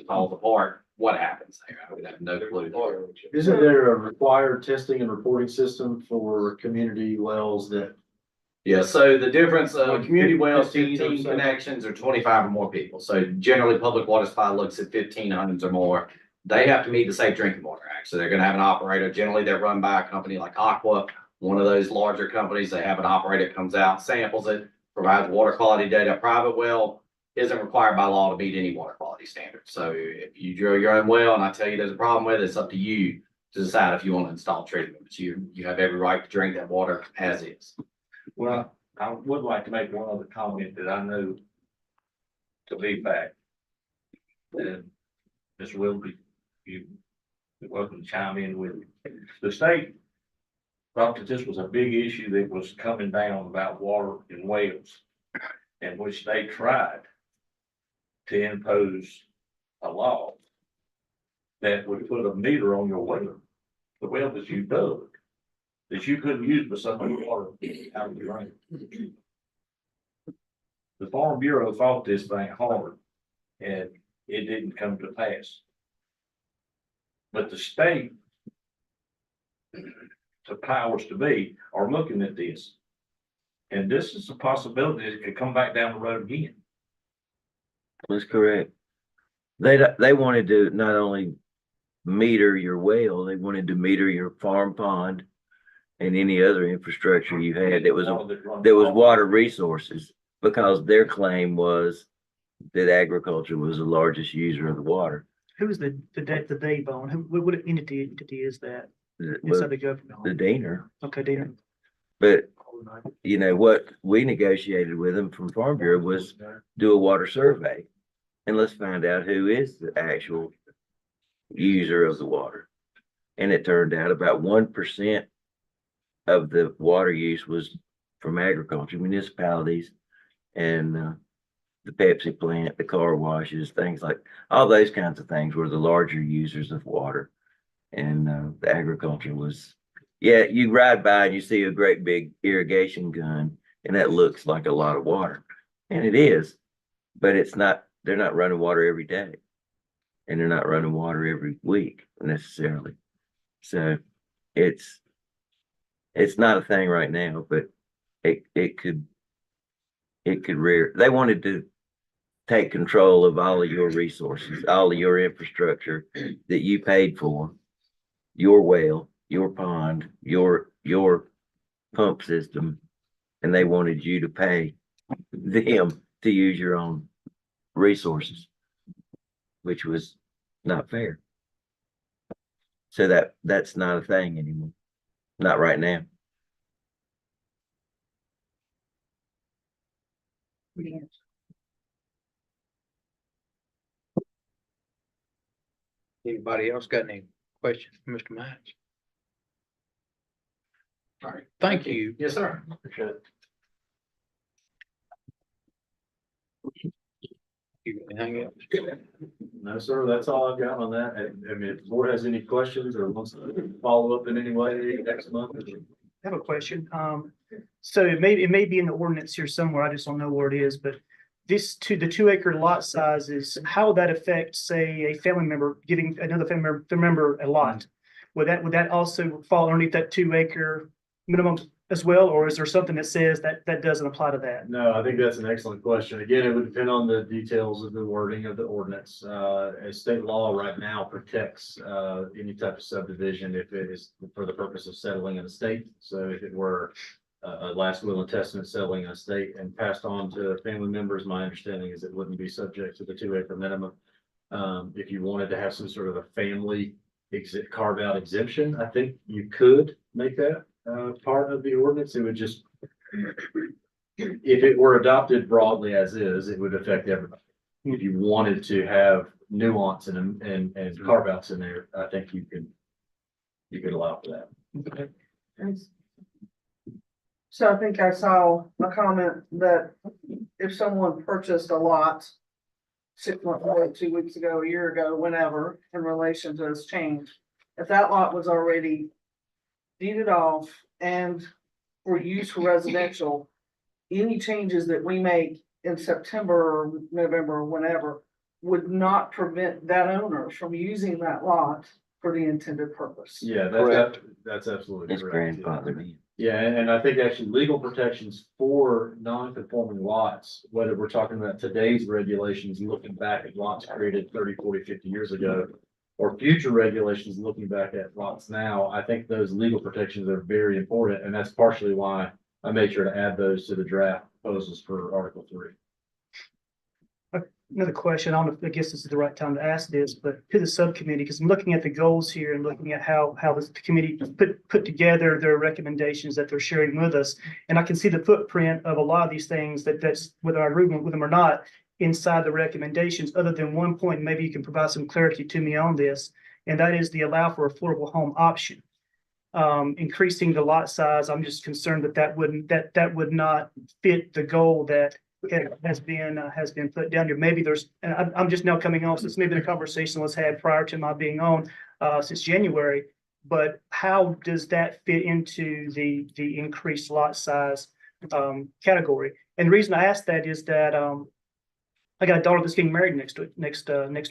S17: falls apart, what happens there. I would have no clue.
S9: Isn't there a required testing and reporting system for community wells that?
S17: Yeah, so the difference
S9: Well,
S17: of community wells,
S9: 15 or
S17: 15
S9: so.
S17: connections or 25 or more people. So generally, public water supply looks at 1,500 or more. They have to meet the Safe Drinking Water Act. So they're gonna have an operator. Generally, they're run by a company like Aqua, one of those larger companies. They have an operator that comes out, samples it, provides water quality data. Private well isn't required by law to meet any water quality standards. So if you drill your own well and I tell you there's a problem with it, it's up to you to decide if you want to install treatment. But you have every right to drink that water as is.
S2: Well, I would like to make one other comment that I know to be fact. And Ms. Wilby, you're welcome to chime in with me. The state thought that this was a big issue that was coming down about water in Wales, in which they tried to impose a law that would put a meter on your well, the well that you dug, that you couldn't use for somebody's water out of your rain. The Farm Bureau fought this thing hard and it didn't come to pass. But the state, the powers to be, are looking at this. And this is a possibility that it could come back down the road again.
S15: That's correct. They wanted to not only meter your well, they wanted to meter your farm pond and any other infrastructure you had that was water resources, because their claim was that agriculture was the largest user of the water.
S10: Who is the they bone? What entity is that inside
S15: But
S10: the government?
S15: the Diener,
S10: Okay, Dana.
S15: but you know what we negotiated with them from Farm Bureau was do a water survey and let's find out who is the actual user of the water. And it turned out about 1% of the water use was from agriculture, municipalities, and the Pepsi plant, the car washes, things like all those kinds of things were the larger users of water. And the agriculture was, yeah, you ride by and you see a great big irrigation gun and that looks like a lot of water. And it is, but it's not, they're not running water every day. And they're not running water every week necessarily. So it's not a thing right now, but it could rear. They wanted to take control of all of your resources, all of your infrastructure that you paid for, your well, your pond, your pump system, and they wanted you to pay them to use your own resources, which was not fair. So that's not a thing anymore. Not right now.
S1: Anybody else got any questions, for Mr. Matts? All right, thank you.
S9: Yes, sir.
S1: Appreciate it. You got anything else?
S9: No, sir, that's all I've got on that. I mean, if the board has any questions or wants to follow up in any way next month.
S10: I have a question. So it may be in the ordinance here somewhere. I just don't know where it is, but the 2 acre lot sizes, how would that affect, say, a family member giving another family member a lot? Would that also fall underneath that 2 acre minimum as well, or is there something that says that doesn't apply to that?
S9: No, I think that's an excellent question. Again, it would depend on the details of the wording of the ordinance. As state law right now protects any type of subdivision if it is for the purpose of settling an estate. So if it were a last will and testament settling an estate and passed on to family members, my understanding is it wouldn't be subject to the 2 acre minimum. If you wanted to have some sort of a family carve out exemption, I think you could make that part of the ordinance. It would just, if it were adopted broadly as is, it would affect everybody. If you wanted to have nuance and carve outs in there, I think you could allow for that.
S4: So I think I saw a comment that if someone purchased a lot 6 months ago, 2 weeks ago, a year ago, whenever, in relation to this change, if that lot was already deeded off and for use for residential, any changes that we make in September or November or whenever would not prevent that owner from using that lot for the intended purpose.
S9: Yeah,
S1: Correct.
S9: that's absolutely
S15: It's
S9: correct. Yeah.
S15: grandfathered in.
S9: Yeah, and I think actually legal protections for non-conforming lots, whether we're talking about today's regulations, looking back at lots created 30, 40, 50 years ago, or future regulations looking back at lots now, I think those legal protections are very important, and that's partially why I made sure to add those to the draft proposals for Article 3.
S10: Another question, I don't know, I guess this is the right time to ask this, but to the subcommittee, because I'm looking at the goals here and looking at how this committee put together their recommendations that they're sharing with us. And I can see the footprint of a lot of these things that's whether I agree with them or not inside the recommendations, other than one point, maybe you can provide some clarity to me on this. And that is the allow for affordable home option. Increasing the lot size, I'm just concerned that would not fit the goal that has been put down here. Maybe there's, and I'm just now coming on, so it's maybe the conversation was had prior to my being on, since January. But how does that fit into the increased lot size, category? And the reason I ask that is that, I got a daughter that's getting married next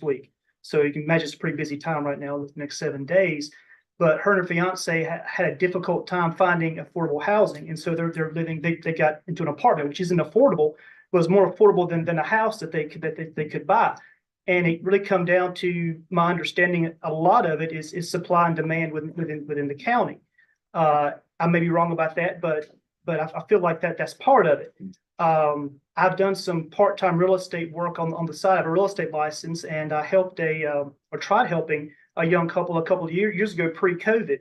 S10: week. So you can imagine it's a pretty busy time right now, the next 7 days. But her and her fiance had a difficult time finding affordable housing. And so they're living, they got into an apartment, which isn't affordable, was more affordable than a house that they could buy. And it really come down to my understanding, a lot of it is supply and demand within the county. I may be wrong about that, but I feel like that's part of it. I've done some part-time real estate work on the side of a real estate license, and I helped or tried helping a young couple a couple of years ago pre-COVID.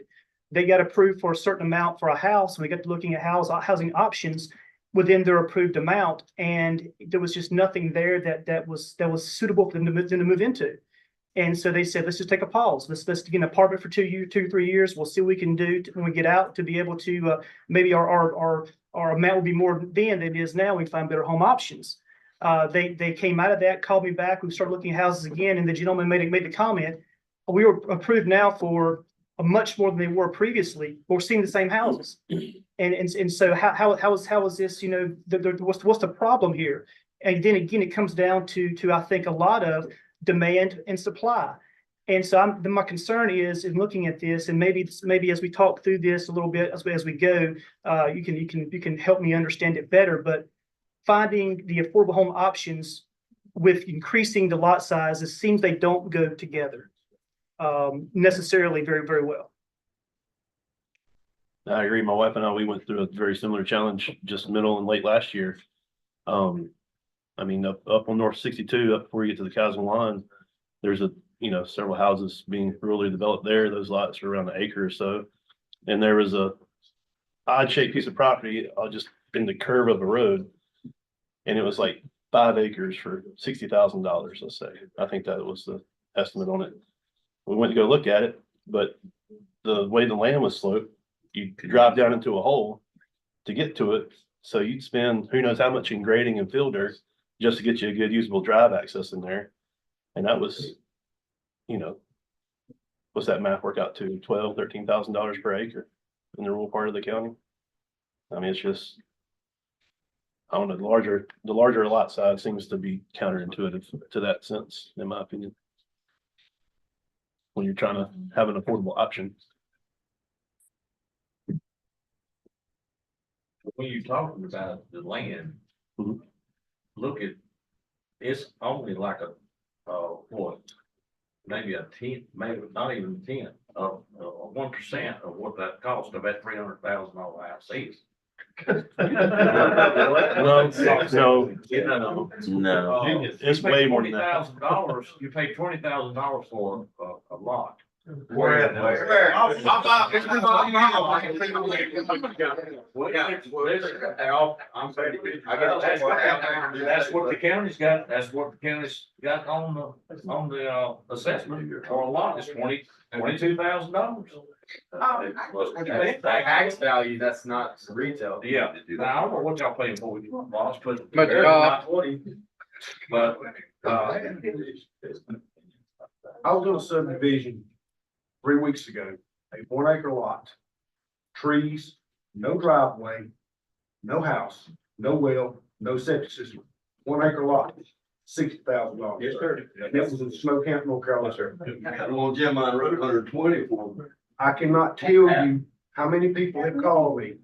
S10: They got approved for a certain amount for a house, and we got to looking at housing options within their approved amount, and there was just nothing there that was suitable for them to move into. And so they said, let's just take a pause. Let's get an apartment for 2 to 3 years. We'll see what we can do when we get out to be able to maybe our amount will be more then than it is now. We find better home options. They came out of that, called me back. We started looking at houses again, and the gentleman made the comment, we were approved now for much more than they were previously. We're seeing the same houses. And so how is this, what's the problem here? And then again, it comes down to I think a lot of demand and supply. And so my concern is in looking at this, and maybe as we talk through this a little bit as we go, you can help me understand it better. But finding the affordable home options with increasing the lot sizes seems they don't go together necessarily very, very well.
S13: I agree. My wife and I, we went through a very similar challenge just middle and late last year. I mean, up on North 62, up before you get to the Castle line, there's several houses being really developed there. Those lots are around an acre or so. And there was a odd shaped piece of property just in the curve of a road. And it was like 5 acres for $60,000, let's say. I think that was the estimate on it. We went to go look at it, but the way the land was sloped, you could drive down into a hole to get to it. So you'd spend who knows how much in grading and fill dirt just to get you a good usable drive access in there. And that was, what's that math work out to? $13,000 per acre in the rural part of the county. I mean, it's just, I don't know, the larger lot size seems to be counterintuitive to that sense, in my opinion, when you're trying to have an affordable option.
S2: When you're talking about the land, look at, it's only like maybe a tenth, maybe not even a tenth of 1% of what that cost of that $300,000 house is.
S13: No, it's way more than that.
S2: $20,000, you pay $20,000 for a lot.
S3: Where?
S2: That's what the county's got, that's what the county's got on the assessment for a lot, is $22,000.
S17: Tax value, that's not retail.
S2: Yeah, now, I don't know what y'all paying for with your lots, but.
S17: But, I'll do a subdivision
S6: 3 weeks ago, a 1 acre lot. Trees, no driveway, no house, no well, no septic system, 1 acre lot, $60,000.
S2: Yes, sir.
S6: And that was in Snow Camp, North Carolina.
S2: Sir.
S3: Well, Jim, I wrote 120 for them.
S6: I cannot tell you how many people have called me,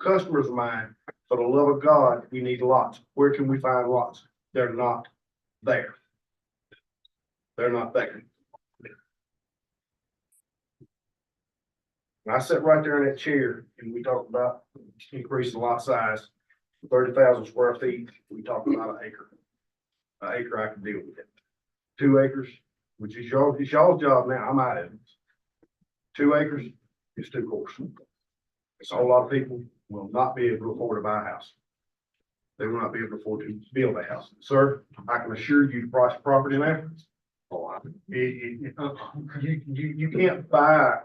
S6: customers of mine, for the love of God, we need lots. Where can we find lots? They're not there. They're not there. And I sat right there in that chair and we talked about increasing lot size, 30,000 square feet. We talked about an acre. An acre I can deal with it. 2 acres, which is it's y'all's job now. I'm out of it. 2 acres is too coarse. It's a whole lot of people will not be able to afford to buy a house. They will not be able to afford to build a house. Sir, I can assure you the price of property now. You can't buy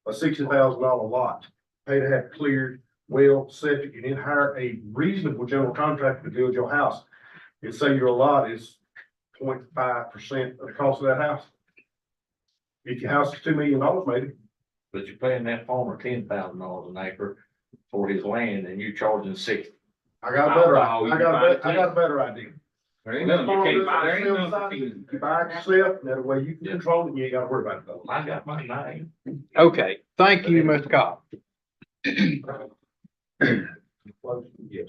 S6: a $60,000 lot, pay to have cleared, well, septic, and then hire a reasonable general contractor to build your house. And say your lot is 0.5% of the cost of that house. If your house is $2 million, maybe.
S2: But you're paying that farmer $10,000 an acre for his land and you're charging 60.
S6: I got a better idea.
S2: There ain't nothing, you can't buy, there ain't nothing.
S6: You buy it yourself, that way you can control it, you ain't gotta worry about it.
S2: I got my name.
S1: Okay, thank you, Mr. Cobb.
S6: Yes.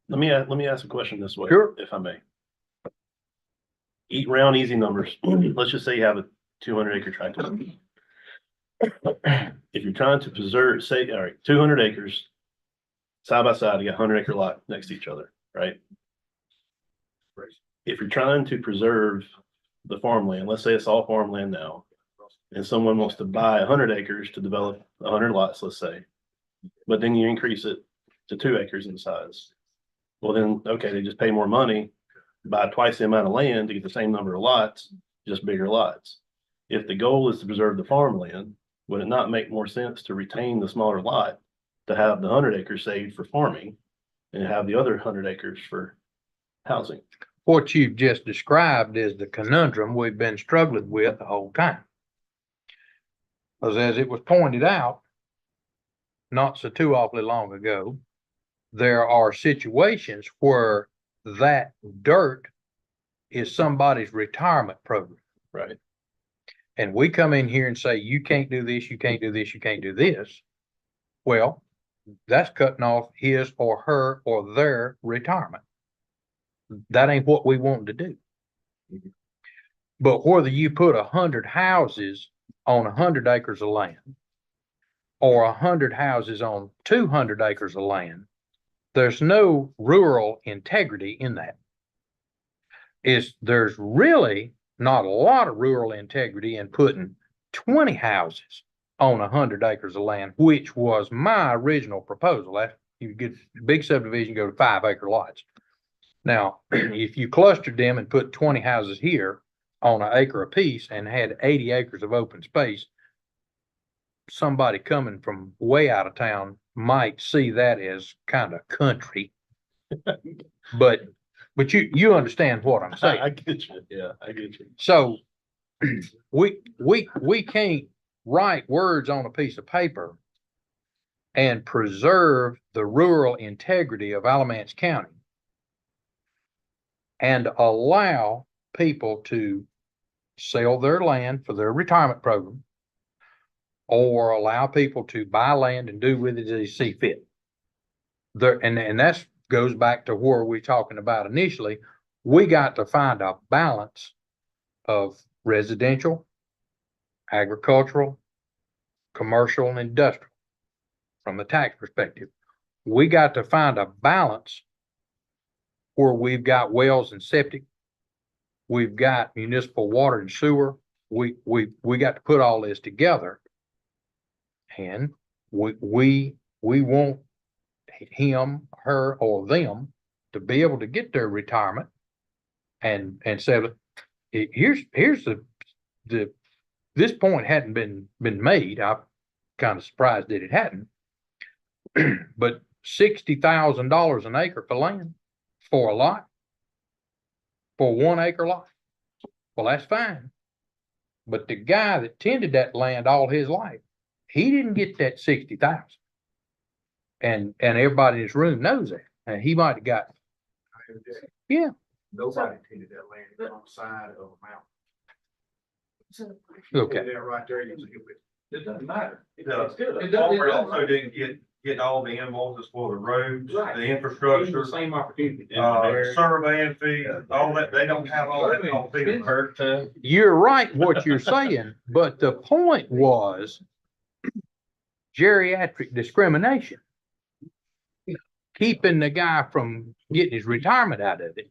S13: Let me ask a question this way.
S1: Sure.
S13: If I may. Eat round, easy numbers. Let's just say you have a 200 acre tract. If you're trying to preserve, say, all right, 200 acres, side by side, you got 100 acre lot next to each other, right? If you're trying to preserve the farmland, let's say it's all farmland now, and someone wants to buy 100 acres to develop 100 lots, let's say, but then you increase it to 2 acres in size. Well, then, okay, they just pay more money, buy twice the amount of land to get the same number of lots, just bigger lots. If the goal is to preserve the farmland, would it not make more sense to retain the smaller lot to have the 100 acres saved for farming and have the other 100 acres for housing?
S1: What you've just described is the conundrum we've been struggling with the whole time. Because as it was pointed out, not so too awfully long ago, there are situations where that dirt is somebody's retirement program.
S13: Right.
S1: And we come in here and say, you can't do this, you can't do this, you can't do this. Well, that's cutting off his or her or their retirement. That ain't what we want to do. But whether you put 100 houses on 100 acres of land or 100 houses on 200 acres of land, there's no rural integrity in that. There's really not a lot of rural integrity in putting 20 houses on 100 acres of land, which was my original proposal. That you get big subdivision, go to 5 acre lots. Now, if you clustered them and put 20 houses here on an acre apiece and had 80 acres of open space, somebody coming from way out of town might see that as kind of country. But you understand what I'm saying.
S13: I get you. Yeah, I get you.
S1: So we can't write words on a piece of paper and preserve the rural integrity of Alamance County and allow people to sell their land for their retirement program or allow people to buy land and do with it as they see fit. And that goes back to where we're talking about initially. We got to find a balance of residential, agricultural, commercial, and industrial from the tax perspective. We got to find a balance where we've got wells and septic, we've got municipal water and sewer. We got to put all this together, and we want him, her, or them to be able to get their retirement and say, here's this point hadn't been made. I'm kind of surprised that it hadn't, but $60,000 an acre for land for a lot, for 1 acre lot. Well, that's fine. but the guy that tended that land all his life, he didn't get that 60,000. And everybody in this room knows that, and he might have got, yeah.
S6: Nobody tended that land on the side of a mountain.
S1: Okay.
S6: That right there, you see it.
S5: It doesn't matter.
S3: The
S5: It
S3: farmer
S5: doesn't
S3: also didn't get all the invoices for the roads,
S5: Right.
S3: the infrastructure,
S17: Same opportunity.
S3: surveying fees, all that, they don't have all that on paper.
S1: You're right, what you're saying, but the point was geriatric discrimination. Keeping the guy from getting his retirement out of it.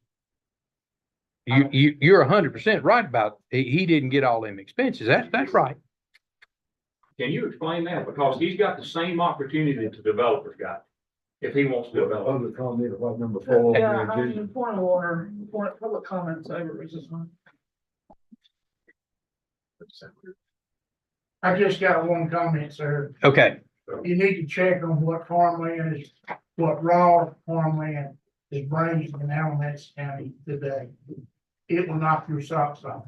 S1: You're 100% right about, he didn't get all them expenses. That's right.
S17: Can you explain that? Because he's got the same opportunity that the developer's got. If he wants to develop.
S6: Other comment about number 4.
S4: Yeah, I mean, point of order, public comments over, is this one?
S14: I just got one comment, sir.
S1: Okay,
S14: You need to check on what farmland is, what raw farmland is bringing in Alamance County today. It will knock your socks off.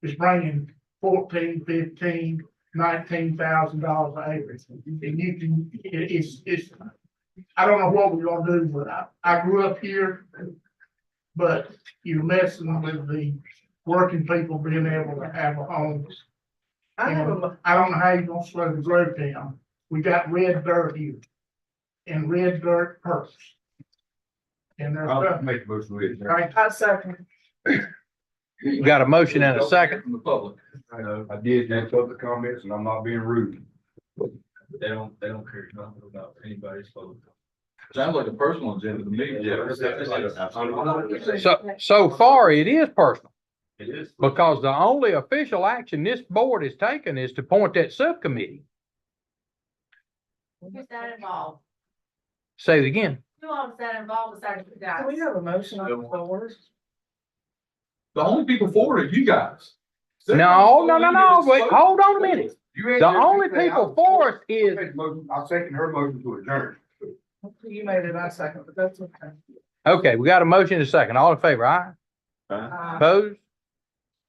S14: It's bringing $14,000, $15,000, $19,000 an acre. And you can, it's, I don't know what we're gonna do, but I grew up here. But you're messing with the working people being able to have a home.
S4: I have
S14: And
S4: a,
S14: I don't know how you're gonna slow the growth down. We got red dirt here. And red dirt hurts. And there's,
S6: I'll make a motion with it.
S14: right,
S4: I second.
S1: got a motion and a second.
S5: From the public.
S6: I did have public comments and I'm not being rude.
S2: They don't care nothing about anybody's vote.
S5: Sounds like a personal agenda to me.
S1: So far it is personal,
S2: It is.
S1: because the only official action this board has taken is to appoint that subcommittee.
S7: Who's that involved?
S1: Say it again.
S7: Who all is that involved besides you guys?
S4: Do we have a motion on the floor?
S5: The only people for it are you guys.
S1: No, wait, hold on a minute. The only people for it is,
S6: I'll second her motion to adjourn.
S4: You made it, I second, but that's okay.
S1: okay, we got a motion and a second. All in favor, aye? Opposed?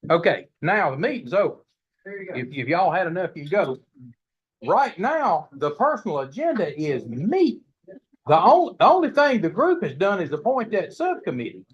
S1: Okay, now the meeting's over.
S4: There you go.
S1: If y'all had enough, you go. Right now, the personal agenda is me. The only thing the group has done is appoint that subcommittee.